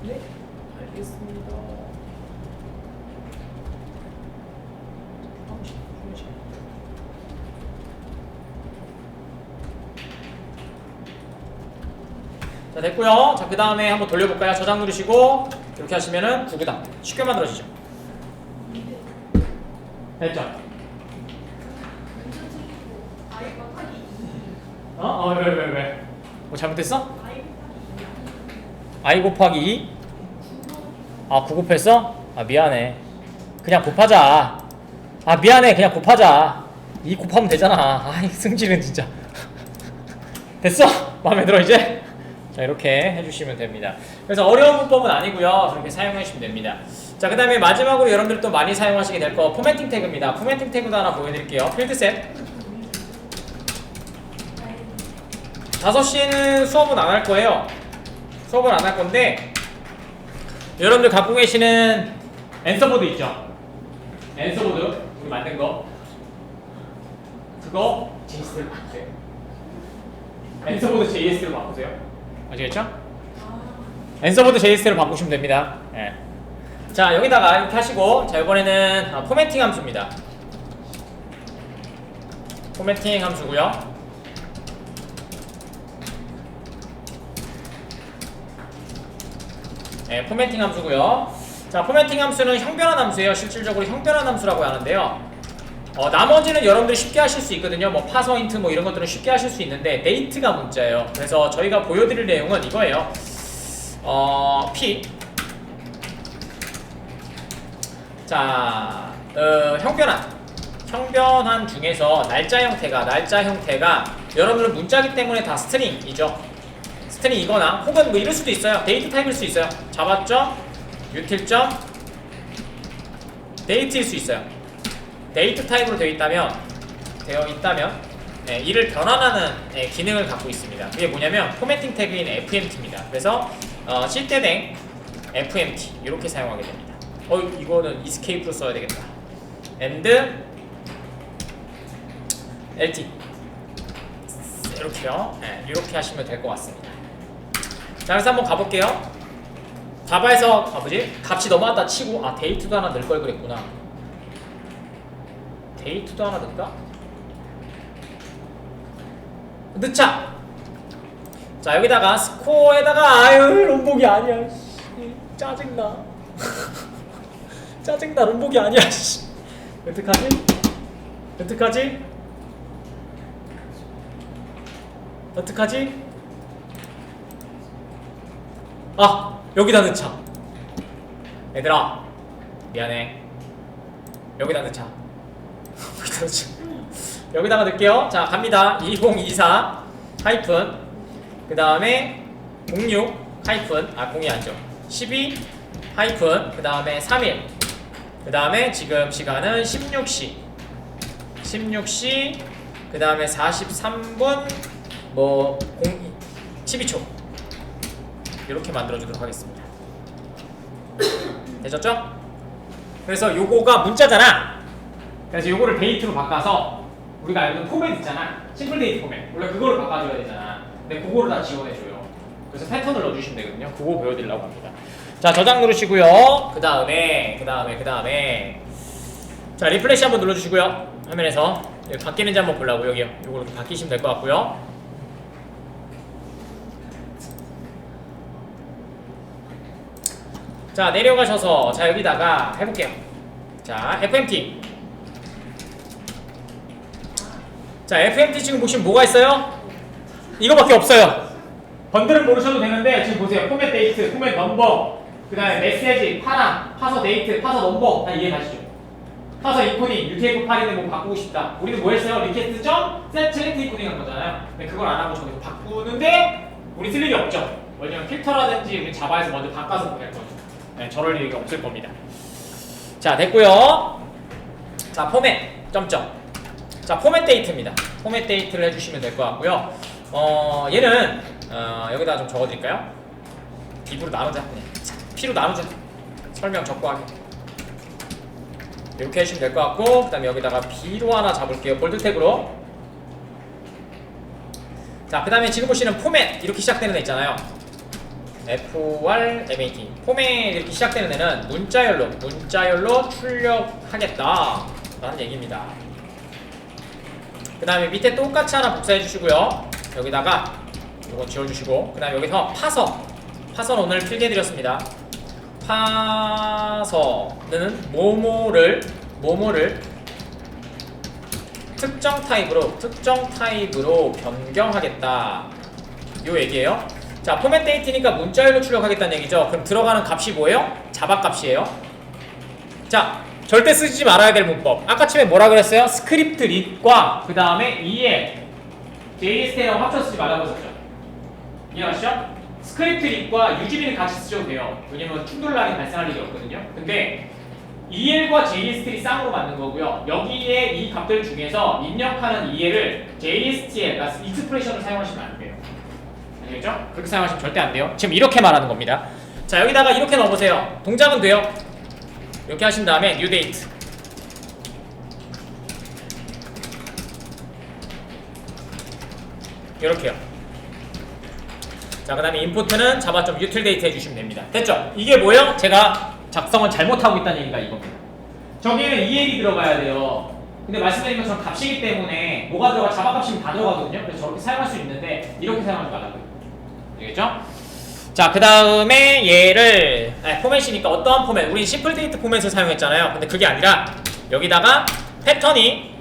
네, 알겠습니다. 자, 됐고요. 자, 그 다음에 한번 돌려볼까요? 저장 누르시고 이렇게 하시면은 9구다. 쉽게 만들어지죠. 됐죠? 왜? 뭐 잘못됐어? I 곱하기 2? 아, 9 곱했어? 아, 미안해. 그냥 곱하자. 아, 미안해. 그냥 곱하자. 2 곱하면 되잖아. 아이, 승질은 진짜. 됐어? 마음에 들어, 이제? 자, 이렇게 해주시면 됩니다. 그래서 어려운 문법은 아니고요. 그렇게 사용해 주시면 됩니다. 자, 그 다음에 마지막으로 여러분들이 또 많이 사용하시게 될 거 포매팅 태그입니다. 포매팅 태그도 하나 보여드릴게요. 필드셋 5시에는 수업은 안 할 거예요. 수업은 안 할 건데 여러분들 갖고 계시는 앤서보드 있죠? 앤서보드 우리 만든 거 그거 JS로 바꾸세요. 앤서보드 JS로 바꾸세요. 아시겠죠? 앤서보드 JS로 바꾸시면 됩니다. 네. 자, 여기다가 이렇게 하시고 자, 이번에는 포매팅 함수입니다. 포매팅 함수고요. 네, 포매팅 함수고요. 자, 포매팅 함수는 형변환 함수예요. 실질적으로 형변환 함수라고 하는데요. 나머지는 여러분들이 쉽게 하실 수 있거든요. 뭐 파서인트 뭐 이런 것들은 쉽게 하실 수 있는데 데이트가 문제예요. 그래서 저희가 보여드릴 내용은 이거예요. P 자, 형변환 중에서 날짜 형태가 여러분들 문자기 때문에 다 스트링이죠. 스트링이거나 혹은 뭐 이럴 수도 있어요. 데이트 타입일 수 있어요. 잡았죠? 유틸점 데이트일 수 있어요. 데이트 타입으로 되어 있다면 네, 이를 변환하는 기능을 갖고 있습니다. 그게 뭐냐면 포매팅 태그인 FMT입니다. 그래서 실대댕 FMT 이렇게 사용하게 됩니다. 이거는 escape로 써야 되겠다. and LT 이렇게요. 네, 이렇게 하시면 될 것 같습니다. 자, 그래서 한번 가볼게요. 자바에서 값이 넘어왔다 치고 데이트도 하나 넣을 걸 그랬구나. 데이트도 하나 넣을까? 넣자. 자, 여기다가 스코어에다가 롬복이 아니야. 짜증나. 짜증나. 롬복이 아니야. 어떡하지? 여기다 넣자. 얘들아 미안해. 여기다 넣자. 여기다가 넣을게요. 자, 갑니다. 2024 하이픈 그 다음에 06 하이픈 0이 아니죠. 12 하이픈 그 다음에 3일 그 다음에 지금 시간은 16시 그 다음에 43분 12초 이렇게 만들어주도록 하겠습니다. 되셨죠? 그래서 요거가 문자잖아. 그래서 요거를 데이트로 바꿔서 우리가 알고 있는 포맷 있잖아. 심플 데이트 포맷 원래 그거를 바꿔줘야 되잖아. 근데 그거를 다 지원해줘요. 그래서 패턴을 넣어주시면 되거든요. 그거 보여드리려고 합니다. 자, 저장 누르시고요. 그 다음에 자, 리플래시 한번 눌러주시고요. 화면에서 여기 바뀌는지 한번 보려고 여기요. 요거 이렇게 바뀌시면 될 것 같고요. 자, 내려가셔서 자, 여기다가 해볼게요. 자, FMT. 자, FMT 지금 보시면 뭐가 있어요? 이거밖에 없어요. 번들은 모르셔도 되는데 지금 보세요. 포맷 데이트, 포맷 넘버, 그 다음에 메시지, 파랑, 파서 데이트, 파서 넘버 다 이해가시죠? 파서 이코닝, UTF-8인데 뭐 바꾸고 싶다. 우리는 뭐 했어요? 리퀘스트 점 셀렉트 이코닝 한 거잖아요. 근데 그걸 안 하고 저기서 바꾸는데 우리 쓸 일이 없죠. 왜냐면 필터라든지 우리 자바에서 먼저 바꿔서 보낼 거죠. 네, 저럴 일이 없을 겁니다. 자, 됐고요. 자, 포맷 점점. 자, 포맷 데이트입니다. 포맷 데이트를 해주시면 될 것 같고요. 얘는 여기다가 좀 적어드릴까요? div로 나누자. 그냥 P로 나누자. 설명 적고 하게. 이렇게 해주시면 될 것 같고, 그 다음에 여기다가 B로 하나 잡을게요. 볼드 태그로. 자, 그 다음에 지금 보시는 포맷 이렇게 시작되는 애 있잖아요. FRMAT 포맷 이렇게 시작되는 애는 문자열로 출력하겠다 라는 얘기입니다. 그 다음에 밑에 똑같이 하나 복사해 주시고요. 여기다가 이거 지워주시고, 그 다음에 여기서 파선 오늘 필기해 드렸습니다. 파서는 모모를 특정 타입으로 변경하겠다 요 얘기예요. 자, 포맷 데이트니까 문자열로 출력하겠다는 얘기죠. 그럼 들어가는 값이 뭐예요? 자바 값이에요. 자, 절대 쓰지 말아야 될 문법. 아까 처음에 뭐라 그랬어요? 스크립트 릿과 그 다음에 EL JST랑 합쳐 쓰지 말라고 했었죠. 이해하시죠? 스크립트 릿과 UGB는 같이 쓰셔도 돼요. 왜냐면 충돌란이 발생할 일이 없거든요. 근데 EL과 JST를 쌍으로 만든 거고요. 여기에 이 값들 중에서 입력하는 EL을 JSTL, 그러니까 익스프레션을 사용하시면 안 돼요. 아시겠죠? 그렇게 사용하시면 절대 안 돼요. 지금 이렇게 말하는 겁니다. 자, 여기다가 이렇게 넣어보세요. 동작은 돼요. 이렇게 하신 다음에 new date. 이렇게요. 자, 그 다음에 인풋은 java.utilDate 해주시면 됩니다. 됐죠? 이게 뭐예요? 제가 작성을 잘못하고 있다는 얘기가 이겁니다. 저기에는 EL이 들어가야 돼요. 근데 말씀드린 것처럼 값이기 때문에 뭐가 들어가? 자바 값이면 다 들어가거든요. 그래서 저렇게 사용할 수 있는데 이렇게 사용하지 말라고요. 알겠죠? 자, 그 다음에 얘를 포맷이니까 어떠한 포맷? 우리 심플 데이트 포맷을 사용했잖아요. 근데 그게 아니라 여기다가 패턴이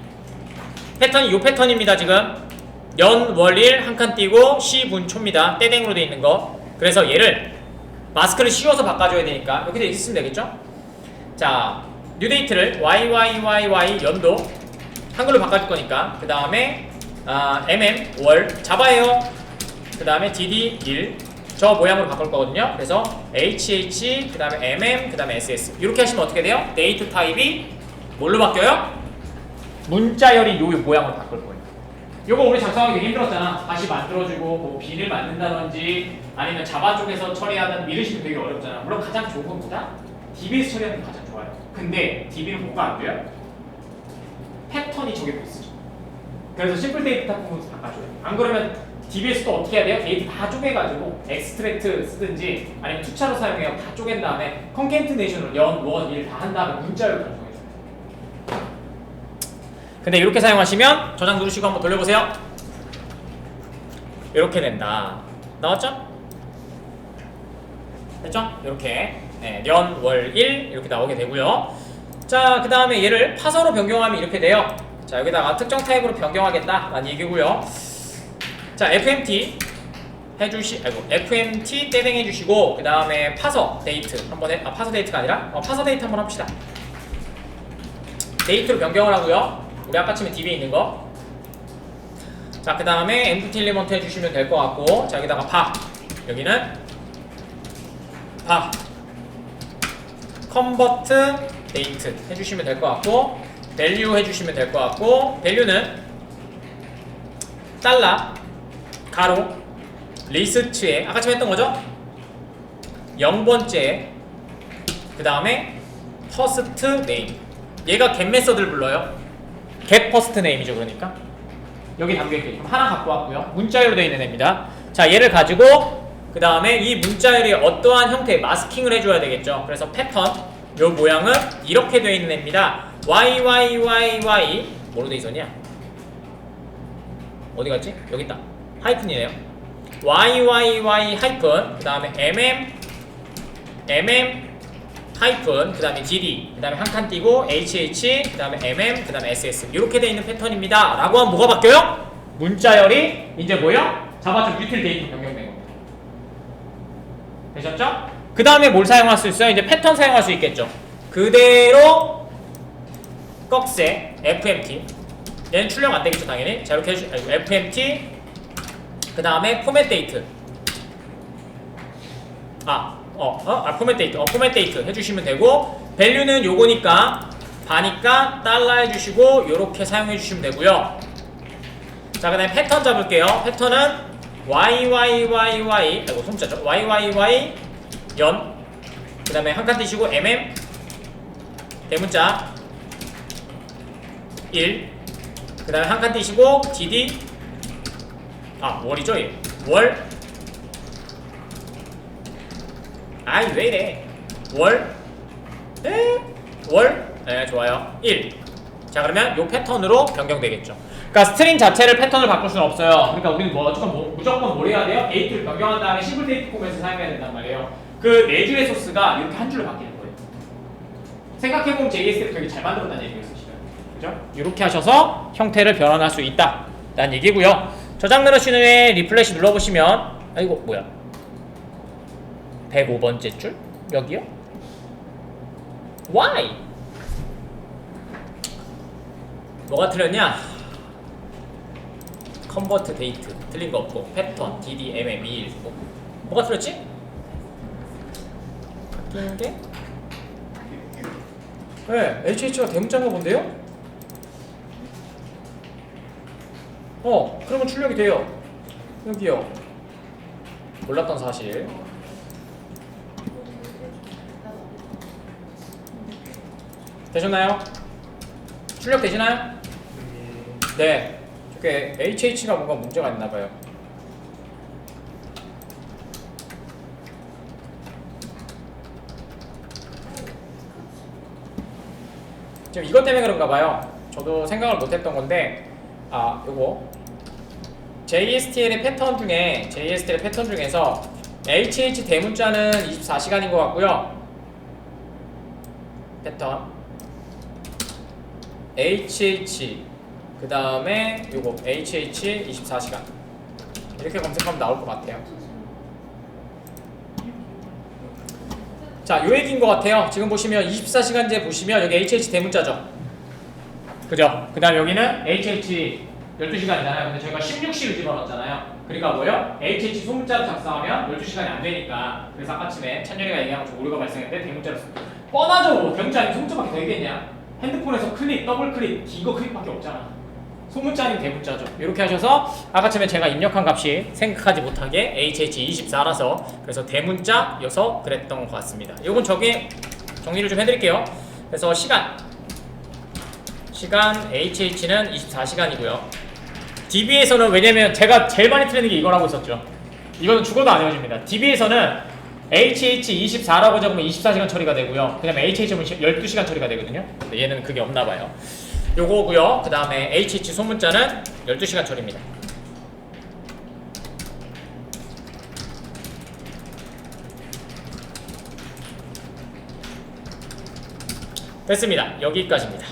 요 패턴입니다. 지금 연, 월, 일 한 칸 띄고 시, 분, 초입니다. 떼댕으로 돼 있는 거. 그래서 얘를 마스크를 씌워서 바꿔줘야 되니까 이렇게 돼 있으면 되겠죠? 자, 뉴 데이트를 YYYY 연도 한글로 바꿔줄 거니까 그 다음에 월 자바예요. 그 다음에 DD 1 저 모양으로 바꿀 거거든요. 그래서 HH 그 다음에 그 다음에 SS 이렇게 하시면 어떻게 돼요? 데이트 타입이 뭘로 바뀌어요? 문자열이 요 모양으로 바꿀 거예요. 요거 우리 작성하기 되게 힘들었잖아. 다시 만들어주고 뭐 빈을 만든다든지 아니면 자바 쪽에서 처리하는 미르시도 되게 어렵잖아. 물론 가장 좋은 것보다 DB에서 처리하는 게 가장 좋아요. 근데 DB는 뭐가 안 돼요? 패턴이 저게 못 쓰죠. 그래서 심플 데이터 타입으로 바꿔줘요. 안 그러면 DB에서도 어떻게 해야 돼요? 데이터 다 쪼개가지고 엑스트랙트 쓰든지 아니면 투차로 사용해요. 다 쪼갠 다음에 컨캔트네이션으로 연, 원, 일 다 한 다음에 문자를 변경해줘요. 근데 이렇게 사용하시면 저장 누르시고 한번 돌려보세요. 이렇게 된다. 나왔죠? 됐죠? 이렇게 연, 월, 일 이렇게 나오게 되고요. 자, 그 다음에 얘를 파서로 변경하면 이렇게 돼요. 자, 여기다가 특정 타입으로 변경하겠다 라는 얘기고요. 자, FMT FMT 떼댕 해주시고 그 다음에 파서 데이트 한번 파서 데이트가 아니라 파서 데이트 한번 합시다. 데이트로 변경을 하고요. 우리 아까 치면 DB에 있는 거. 자, 그 다음에 empty element 해주시면 될 것 같고, 자, 여기다가 여기는 convert date 해주시면 될 것 같고, value 해주시면 될 것 같고, value는 달러 가로 리스트에 아까 처음 했던 거죠? 0번째 그 다음에 first name 얘가 get 메서드를 불러요. get first name이죠. 그러니까 여기 담겨있게 하나 갖고 왔고요. 문자열로 되어 있는 애입니다. 자, 얘를 가지고 그 다음에 이 문자열이 어떠한 형태의 마스킹을 해줘야 되겠죠. 그래서 패턴 요 모양은 이렇게 되어 있는 애입니다. YYYY 뭐로 되어 있었냐? 어디 갔지? 여기 있다. 하이픈이네요. YYY 하이픈 그 다음에 MM 하이픈 그 다음에 GD 그 다음에 한 칸 띄고 HH 그 다음에 MM 그 다음에 SS 이렇게 되어 있는 패턴입니다 라고 하면 뭐가 바뀌어요? 문자열이 이제 뭐요? 자바적 유틸 데이터 변경된 겁니다. 되셨죠? 그 다음에 뭘 사용할 수 있어요? 이제 패턴 사용할 수 있겠죠. 그대로 꺽쇠 FMT 얘는 출력 안 되겠죠 당연히. 자 이렇게 해주 FMT 그 다음에 포맷 데이트 포맷 데이트 포맷 데이트 해주시면 되고 밸류는 요거니까 바니까 달러 해주시고 요렇게 사용해주시면 되고요. 자 그 다음에 패턴 잡을게요. 패턴은 YYYY 이거 손자죠. YYY 연 그 다음에 한 칸 띄시고 MM 대문자 1 그 다음에 한 칸 띄시고 DD 월이죠 얘. 월 아이 왜 이래 월 네, 좋아요 1 자 그러면 요 패턴으로 변경되겠죠. 그러니까 스트링 자체를 패턴을 바꿀 수는 없어요. 그러니까 우리는 무조건 뭘 해야 돼요? 데이트를 변경한 다음에 싱글 데이트 포맷을 사용해야 된단 말이에요. 그 네 줄의 소스가 이렇게 한 줄로 바뀌는 거예요. 생각해보면 JS를 되게 잘 만들었다는 얘기였어요. 그죠? 이렇게 하셔서 형태를 변환할 수 있다 라는 얘기고요. 저장 누르신 후에 리플래시 눌러보시면 이거 뭐야 105번째 줄? 여기요? Why? 뭐가 틀렸냐? 컨버트 데이트 틀린 거 없고 패턴, DD, MM, 219 뭐가 틀렸지? 바뀌는 게? 네, HH가 대문자인가 본데요? 그러면 출력이 돼요. 여기요. 몰랐던 사실. 되셨나요? 출력 되시나요? 네. 저게 HH가 뭔가 문제가 있나봐요. 지금 이것 때문에 그런가봐요. 저도 생각을 못했던 건데 요거 JSTL의 패턴 중에서 HH 대문자는 24시간인 것 같고요. 패턴 HH 그 다음에 요거 HH 24시간 이렇게 검색하면 나올 것 같아요. 자, 요 얘기인 것 같아요. 지금 보시면 24시간제 보시면 여기 HH 대문자죠. 그죠? 그 다음 여기는 HH 12시간이잖아요. 근데 저희가 16시를 집어넣었잖아요. 그러니까 뭐요? HH 소문자로 작성하면 12시간이 안 되니까. 그래서 아까쯤에 찬열이가 얘기한 것처럼 오류가 발생했는데 대문자로 썼어요. 뻔하죠. 대문자 아니면 소문자밖에 더 있겠냐? 핸드폰에서 클릭, 더블 클릭, 기거 클릭밖에 없잖아. 소문자 아니면 대문자죠. 이렇게 하셔서 아까쯤에 제가 입력한 값이 생각하지 못하게 HH24라서 그래서 대문자여서 그랬던 것 같습니다. 요건 저기 정리를 좀 해드릴게요. 그래서 시간 HH는 24시간이고요. DB에서는 왜냐면 제가 제일 많이 틀리는 게 이거라고 했었죠. 이거는 죽어도 안 헤어집니다. DB에서는 HH24라고 적으면 24시간 처리가 되고요. 그 다음에 HH는 12시간 처리가 되거든요. 근데 얘는 그게 없나봐요. 요거고요. 그 다음에 HH 소문자는 12시간 처리입니다. 됐습니다. 여기까지입니다.